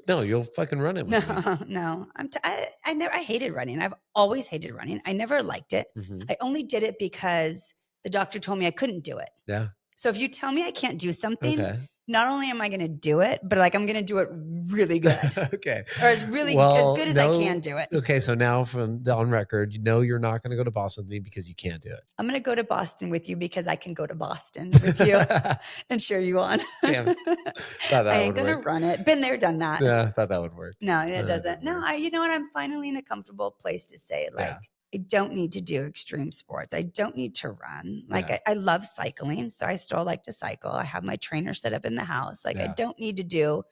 no, you'll fucking run it with me. No. I hated running. I've always hated running. I never liked it. Mm-hmm. I only did it because the doctor told me I couldn't do it. Yeah. So if you tell me I can't do something, not only am I going to do it, but like I'm going to do it really good. Okay. Or as good as I can do it. Okay. So now on record, you're not going to go to Boston with me because you can't do it. I'm going to go to Boston with you because I can go to Boston with you and cheer you on. Damn it. I ain't going to run it. Been there, done that. Yeah. I thought that would work. No, it doesn't. No, you know what? I'm finally in a comfortable place to say I don't need to do extreme sports. I don't need to run. I love cycling. So I still like to cycle. I have my trainer set up in the house. I don't need to do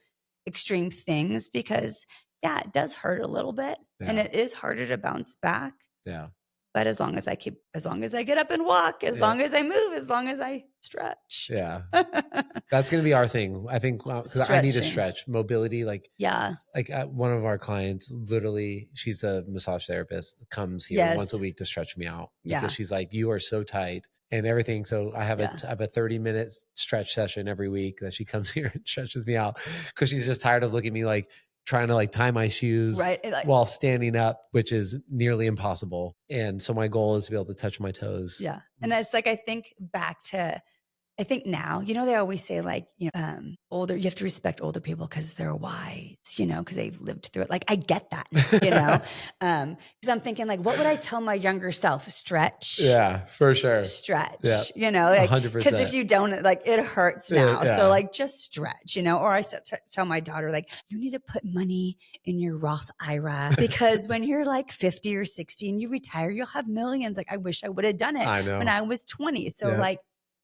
extreme things because it does hurt a little bit and it is harder to bounce back. Yeah. But as long as I get up and walk, as long as I move, as long as I stretch. Yeah. That's going to be our thing. I think because I need to stretch mobility. One of our clients, literally, she's a massage therapist, comes here once a week to stretch me out because she's like, you are so tight and everything. So I have a 30-minute stretch session every week that she comes here and stretches me out because she's just tired of looking at me like trying to tie my shoes while standing up, which is nearly impossible. And so my goal is to be able to touch my toes. Yeah. And it's I think back to, now, they always say older, you have to respect older people because they're wise, because they've lived through it. I get that, because I'm thinking what would I tell my younger self? Stretch. Yeah, for sure. Stretch, yeah. 100%. Because if you don't, it hurts now. Yeah. So just stretch, or I tell my daughter, you need to put money in your Roth IRA because when you're 50 or 60 and you retire, you'll have millions. I wish I would have done it when I was 20. So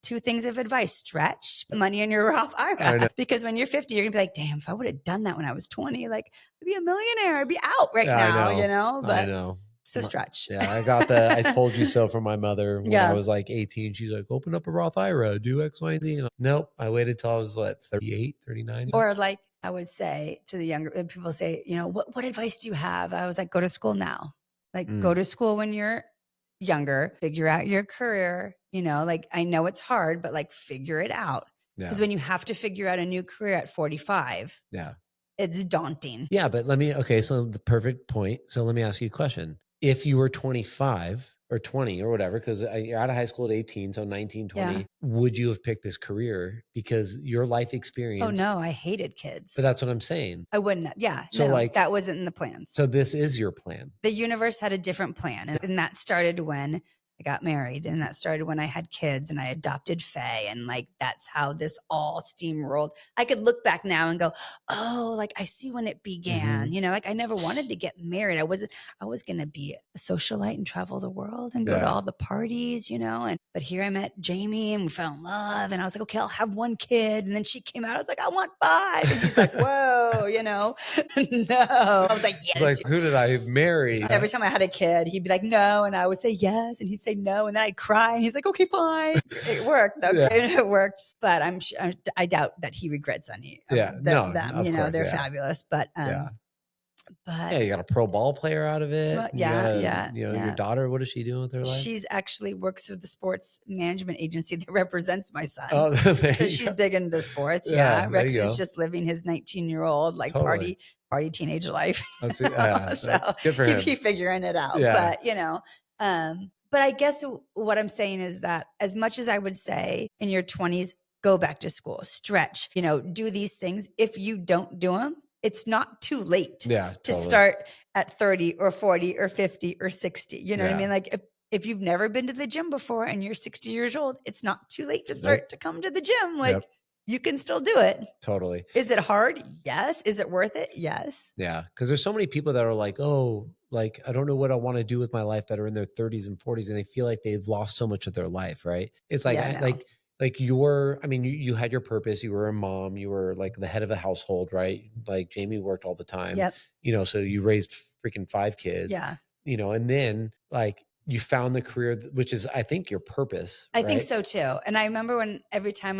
two things of advice: stretch, money in your Roth IRA. Because when you're 50, you're gonna be like, damn, if I would have done that when I was 20, I'd be a millionaire. I'd be out right now, But I know. So stretch. Yeah, I got the I told you so from my mother when I was 18. She's like, open up a Roth IRA, do X, Y, and Z. Nope. I waited till I was 38, 39. Or I would say to the younger people say, what advice do you have? I was like, go to school now. Go to school when you're younger, figure out your career, like I know it's hard, but like figure it out. Because when you have to figure out a new career at 45, it's daunting. Yeah. But so the perfect point. So let me ask you a question. If you were 25 or 20 or whatever, because you're out of high school at 18, so 19, 20, would you have picked this career because your life experience? Oh no, I hated kids. But that's what I'm saying. I wouldn't have. Yeah. So that wasn't in the plans. So this is your plan. The universe had a different plan. And that started when I got married, and that started when I had kids and I adopted Faye. And like, that's how this all steamrolled. I could look back now and go, oh, like I see when it began, like I never wanted to get married. I was going to be a socialite and travel the world and go to all the parties, but here I met Jamie and we fell in love, and I was like, okay, I'll have one kid. And then she came out. I was like, I want 5. And he's like, whoa, no, I was like, yes. Like, who did I marry? Every time I had a kid, he'd be like, no. And I would say yes. And he'd say no. And then I'd cry. And he's like, okay, fine. It worked. Okay. It works. But I doubt that he regrets any of them. They're fabulous. But, you got a pro ball player out of it. Well, your daughter, what is she doing with her life? She's actually works for the sports management agency that represents my son. Oh, so she's big into sports. Yeah. Rex is just living his 19-year-old party teenage life. That's good for him. Keep figuring it out. Yeah. But I guess what I'm saying is that as much as I would say in your 20s, go back to school, stretch, do these things. If you don't do them, it's not too late to start at 30 or 40 or 50 or 60. You know what I mean? Like if you've never been to the gym before and you're 60 years old, it's not too late to start to come to the gym. Like you can still do it. Totally. Is it hard? Yes. Is it worth it? Yes. Yeah. Because there's so many people that are like, oh, like, I don't know what I want to do with my life, that are in their 30s and 40s, and they feel like they've lost so much of their life. Right. It's like, you had your purpose. You were a mom. You were like the head of a household, right? Like Jamie worked all the time. Yep. So you raised freaking 5 kids. Yeah. And then like you found the career, which is, I think, your purpose. I think so too. And I remember when every time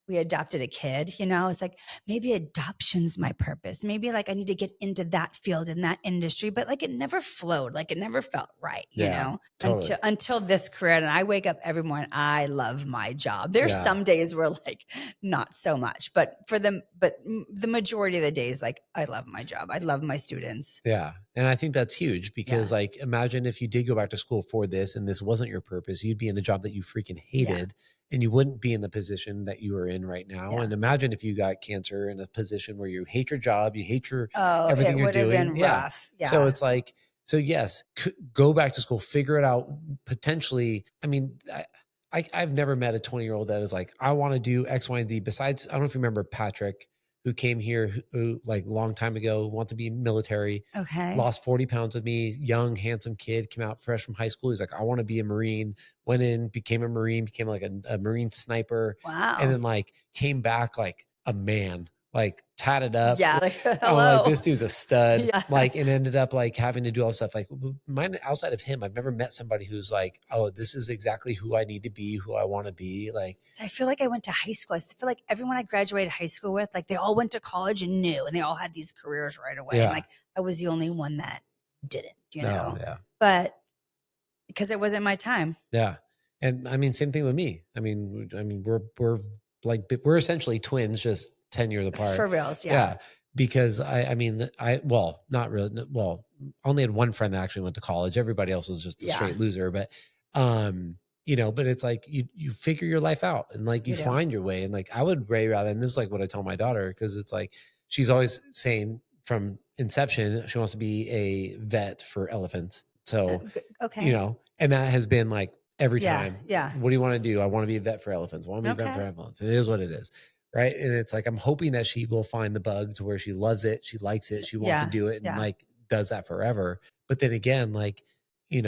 we adopted a kid, I was like, maybe adoption's my purpose. Maybe like I need to get into that field in that industry, but like it never flowed. Like it never felt right, totally. until this career. And I wake up every morning. I love my job. There's some days where like not so much, but the majority of the days, like I love my job. I love my students. Yeah. And I think that's huge because like, imagine if you did go back to school for this and this wasn't your purpose, you'd be in a job that you freaking hated. And you wouldn't be in the position that you are in right now. And imagine if you got cancer in a position where you hate your job, you hate your everything you're doing. It would have been rough. Yeah. So it's like, yes, go back to school, figure it out. Potentially, I mean, I've never met a 20-year-old that is like, I want to do X, Y, and Z. Besides, I don't know if you remember Patrick, who came here who like a long time ago, wanted to be military. Okay. Lost 40 pounds with me, young, handsome kid, came out fresh from high school. He's like, I want to be a Marine. Went in, became a Marine, became like a Marine sniper. Wow. And then like came back like a man, like tatted up. Yeah. Like, hello. Like this dude's a stud. Yeah. Like, and ended up like having to do all this stuff. Like mine, outside of him, I've never met somebody who's like, oh, this is exactly who I need to be, who I want to be. Like, so I feel like I went to high school. I feel like everyone I graduated high school with, like they all went to college and knew, and they all had these careers right away. And like I was the only one that didn't, but because it wasn't my time. Yeah. And I mean, same thing with me. I mean, we're essentially twins, just 10 years apart. For reals, yeah. Because I not really. Well, I only had one friend that actually went to college. Everybody else was just a straight loser. But, but it's like you figure your life out and like you find your way. And like I would way rather, and this is like what I tell my daughter, because it's like she's always saying from inception she wants to be a vet for elephants. So, and that has been like every time. Yeah. What do you want to do? I want to be a vet for elephants. I want to be a vet for elephants. It is what it is. Right. And it's like, I'm hoping that she will find the bug to where she loves it. She likes it. She wants to do it and like does that forever. But then again, like, it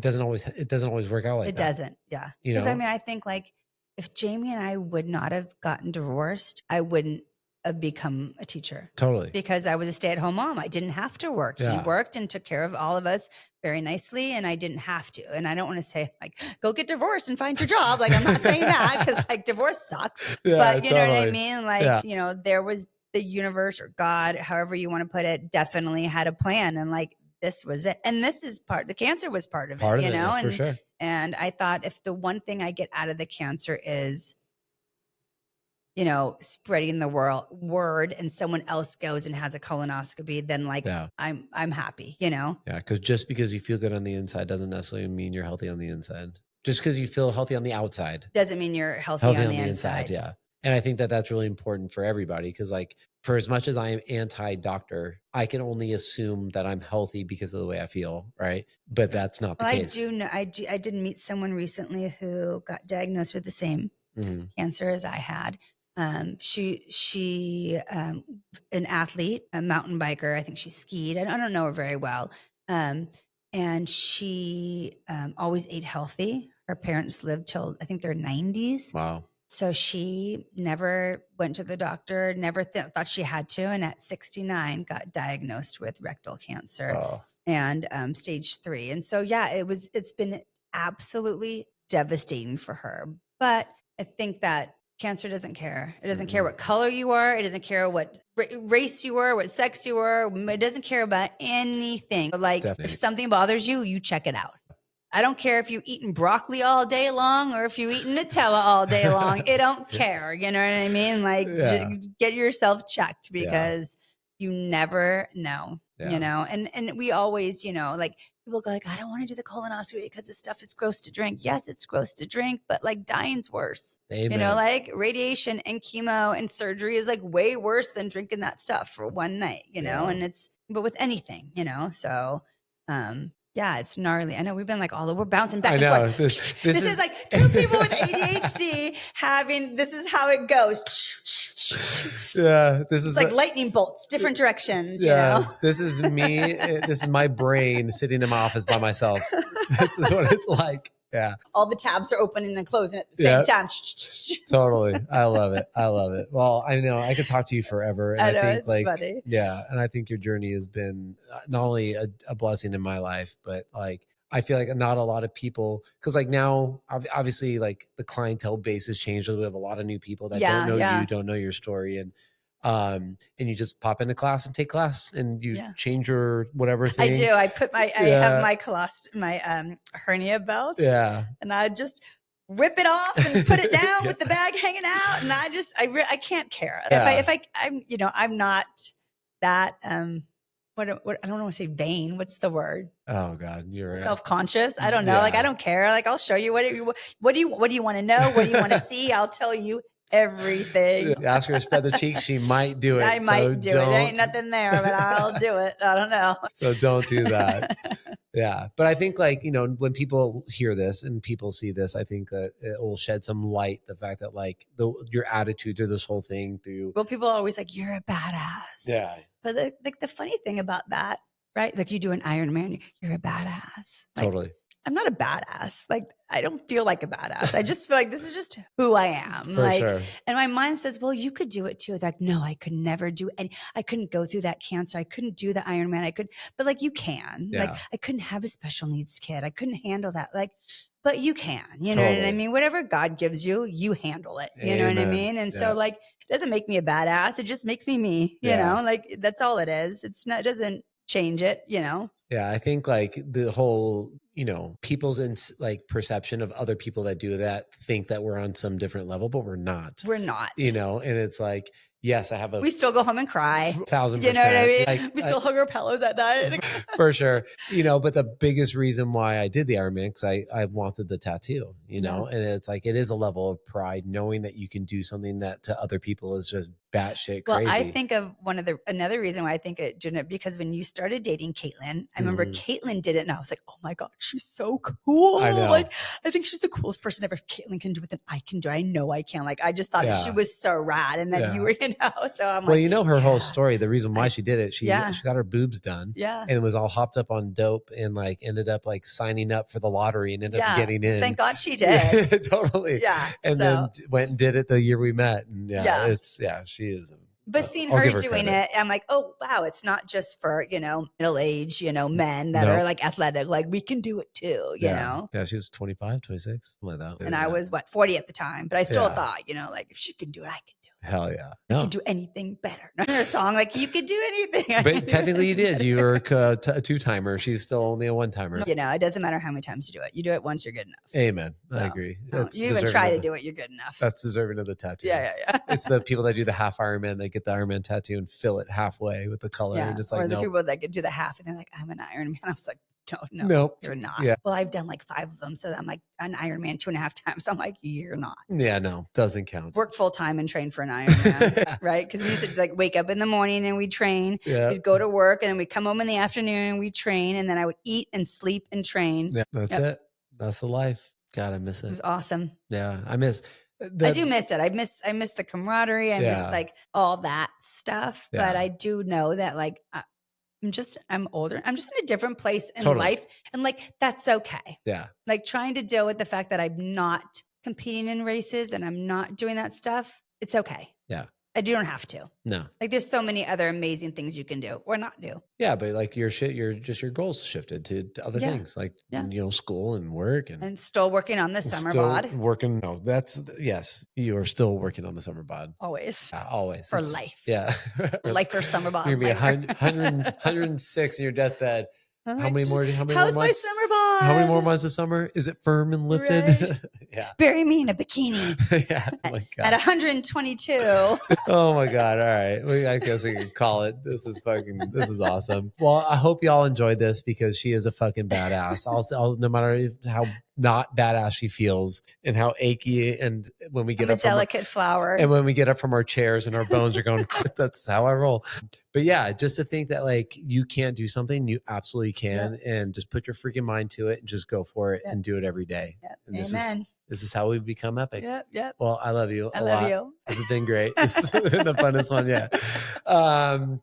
doesn't always work out like that. It doesn't. Yeah. Because I mean, I think like if Jamie and I would not have gotten divorced, I wouldn't have become a teacher. Totally. Because I was a stay-at-home mom. I didn't have to work. He worked and took care of all of us very nicely, and I didn't have to. And I don't want to say like, go get divorced and find your job. Like, I'm not saying that because like divorce sucks. But you know what I mean? Like, there was the universe or God, however you want to put it, definitely had a plan. And like, this was it. And this is the cancer was part of it, you know, for sure. And I thought if the one thing I get out of the cancer is, you know, spreading the word and someone else goes and has a colonoscopy, then like I'm happy, you know? Yeah. Cause just because you feel good on the inside doesn't necessarily mean you're healthy on the inside. Just because you feel healthy on the outside doesn't mean you're healthy on the inside. Yeah. And I think that that's really important for everybody. Cause like for as much as I am anti-doctor, I can only assume that I'm healthy because of the way I feel. Right. But that's not the case. I do know, I did meet someone recently who got diagnosed with the same cancer as I had. She an athlete, a mountain biker. I think she skied. I don't know her very well. And she always ate healthy. Her parents lived till I think their 90s. Wow. So she never went to the doctor, never thought she had to. And at 69 got diagnosed with rectal cancer and stage 3. And so, yeah, it's been absolutely devastating for her. But I think that cancer doesn't care. It doesn't care what color you are. It doesn't care what race you are, what sex you are. It doesn't care about anything. Like if something bothers you, you check it out. I don't care if you're eating broccoli all day long or if you're eating Nutella all day long. It don't care. You know what I mean? Like get yourself checked because you never know, you know? And we always, you know, like people go like, I don't want to do the colonoscopy because the stuff is gross to drink. Yes, it's gross to drink, but like dying's worse. Amen. You know, like radiation and chemo and surgery is like way worse than drinking that stuff for one night, you know? And but with anything, you know? So, yeah, it's gnarly. I know we've been like we're bouncing back and forth. This is like two people with ADHD this is how it goes. Yeah, this is like lightning bolts, different directions, you know? This is me. This is my brain sitting in my office by myself. This is what it's like. Yeah. All the tabs are opening and closing at the same time. Totally. I love it. I love it. Well, I know I could talk to you forever. And I know, think it's like, funny. Yeah. And I think your journey has been not only a blessing in my life, but like, I feel like not a lot of people, because like now, obviously like the clientele base has changed. We have a lot of new people that don't know you, don't know your story. And you just pop into class and take class and you change your whatever thing. I do. I put I have my hernia belt. Yeah. And I just rip it off and put it down with the bag hanging out. And I can't care. If I'm, you know, I'm not that, what I don't want to say vain. What's the word? Oh God, you're self-conscious. I don't know. Like, I don't care. Like, I'll show you what do you want to know? What do you want to see? I'll tell you everything. Ask her to spread the cheeks. She might do it. I might do it. There ain't nothing there, but I'll do it. I don't know. So don't do that. Yeah. But I think like, you know, when people hear this and people see this, I think that it will shed some light. The fact that like your attitude to this whole thing well, people are always like, you're a badass. Yeah. But the funny thing about that, right? Like you do an Ironman, you're a badass. Like, totally. I'm not a badass. Like, I don't feel like a badass. I just feel like this is just who I am. For sure. And my mind says, well, you could do it too. Like, no, I could never do it. I couldn't go through that cancer. I couldn't do the Ironman. but like you can. Yeah. Like I couldn't have a special needs kid. I couldn't handle that. Like, but you can, you know what I mean? Whatever God gives you, you handle it. You know what I mean? And so like, it doesn't make me a badass. It just makes me me, you know, like that's all it is. It doesn't change it, you know? Yeah. I think like the whole, you know, people's like perception of other people that do that think that we're on some different level, but we're not. We're not. You know, and it's like, yes, we still go home and cry. 1,000%. You know what I mean? Like, we still hug our pillows at night. For sure. You know, but the biggest reason why I did the Ironman, because I wanted the tattoo, you know, and it's like, it is a level of pride knowing that you can do something that to other people is just batshit crazy. Well, I think of another reason why I think it didn't, because when you started dating Caitlin, I remember Caitlin did it and I was like, oh my God, she's so cool. I know. Like, I think she's the coolest person ever. If Caitlin can do it, then I can do it. I know I can. Like, I just thought she was so rad. And then you were, you know, so I'm well, you know, her whole story, the reason why she did it, she got her boobs done and was all hopped up on dope and like ended up like signing up for the lottery and ended up getting in. Thank God she did. Totally. Yeah. And then went and did it the year we met. And she is. But seeing her doing it, I'm like, oh, wow, it's not just for, you know, middle-aged, you know, men that are like athletic. Like we can do it too, you know? Yeah, she was 25, 26, something like that. And I was 40 at the time, but I still thought, you know, like if she can do it, I can do Hell yeah. You can do anything better. Not her song, like you could do anything. But technically you did. You were a two-timer. She's still only a one-timer. You know, it doesn't matter how many times you do it. You do it once, you're good enough. Amen. I agree. No, you even try to do it, you're good enough. That's deserving of the tattoo. Yeah. It's the people that do the half Ironman. They get the Ironman tattoo and fill it halfway with the color. Yeah. And it's like, or the people that could do the half and they're like, I'm an Ironman. I was like, no, nope. You're not. Yeah. Well, I've done like 5 of them. So I'm like an Ironman 2.5 times. I'm like, you're not. Yeah, no, doesn't count. Work full time and train for an Ironman, right? Because we used to like wake up in the morning and we'd train. Yeah. We'd go to work and then we'd come home in the afternoon and we'd train. And then I would eat and sleep and train. Yeah, that's it. That's the life. God, I miss it. It was awesome. Yeah, I miss. I do miss it. I miss the camaraderie. I miss like all that stuff. Yeah. But I do know that like I'm older. I'm just in a different place in life. And like, that's okay. Yeah. Like trying to deal with the fact that I'm not competing in races and I'm not doing that stuff. It's okay. Yeah. You don't have to. No. Like there's so many other amazing things you can do or not do. Yeah. But like your goals shifted to other things like, school and work and still working on the summer bod. Working. No, yes. You are still working on the summer bod. Always. Always. For life. Yeah. Life for summer bod. You're going to be 106 in your deathball. How many more? How's my summer bod? How many more months of summer? Is it firm and lifted? Right. Yeah. Bury me in a bikini. Yeah. Oh my God. At 122. Oh my God. All right. I guess we can call it. This is awesome. Well, I hope y'all enjoyed this because she is a fucking badass. I'll no matter how not badass she feels and how achy and when we get I'm a delicate flower. And when we get up from our chairs and our bones are going, that's how I roll. But yeah, just to think that like you can't do something, you absolutely can. And just put your freaking mind to it and just go for it and do it every day. Yep. And Amen. This is how we become epic. Yep. Well, I love you. I love you. This has been great. This has been the funnest one. Yeah.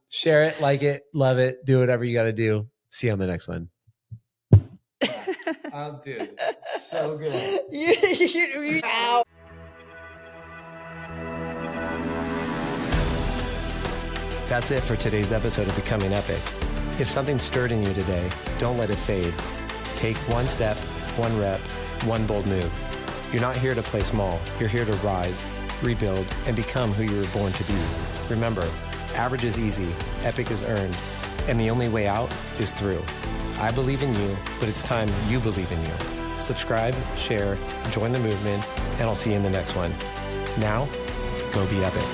Share it, like it, love it, do whatever you got to do. See you on the next one. Dude, so good. Ow. That's it for today's episode of Becoming Epic. If something stirred in you today, don't let it fade. Take one step, one rep, one bold move. You're not here to play small. You're here to rise, rebuild, and become who you were born to be. Remember, average is easy, epic is earned, and the only way out is through. I believe in you, but it's time you believe in you. Subscribe, share, join the movement, and I'll see you in the next one. Now, go be epic.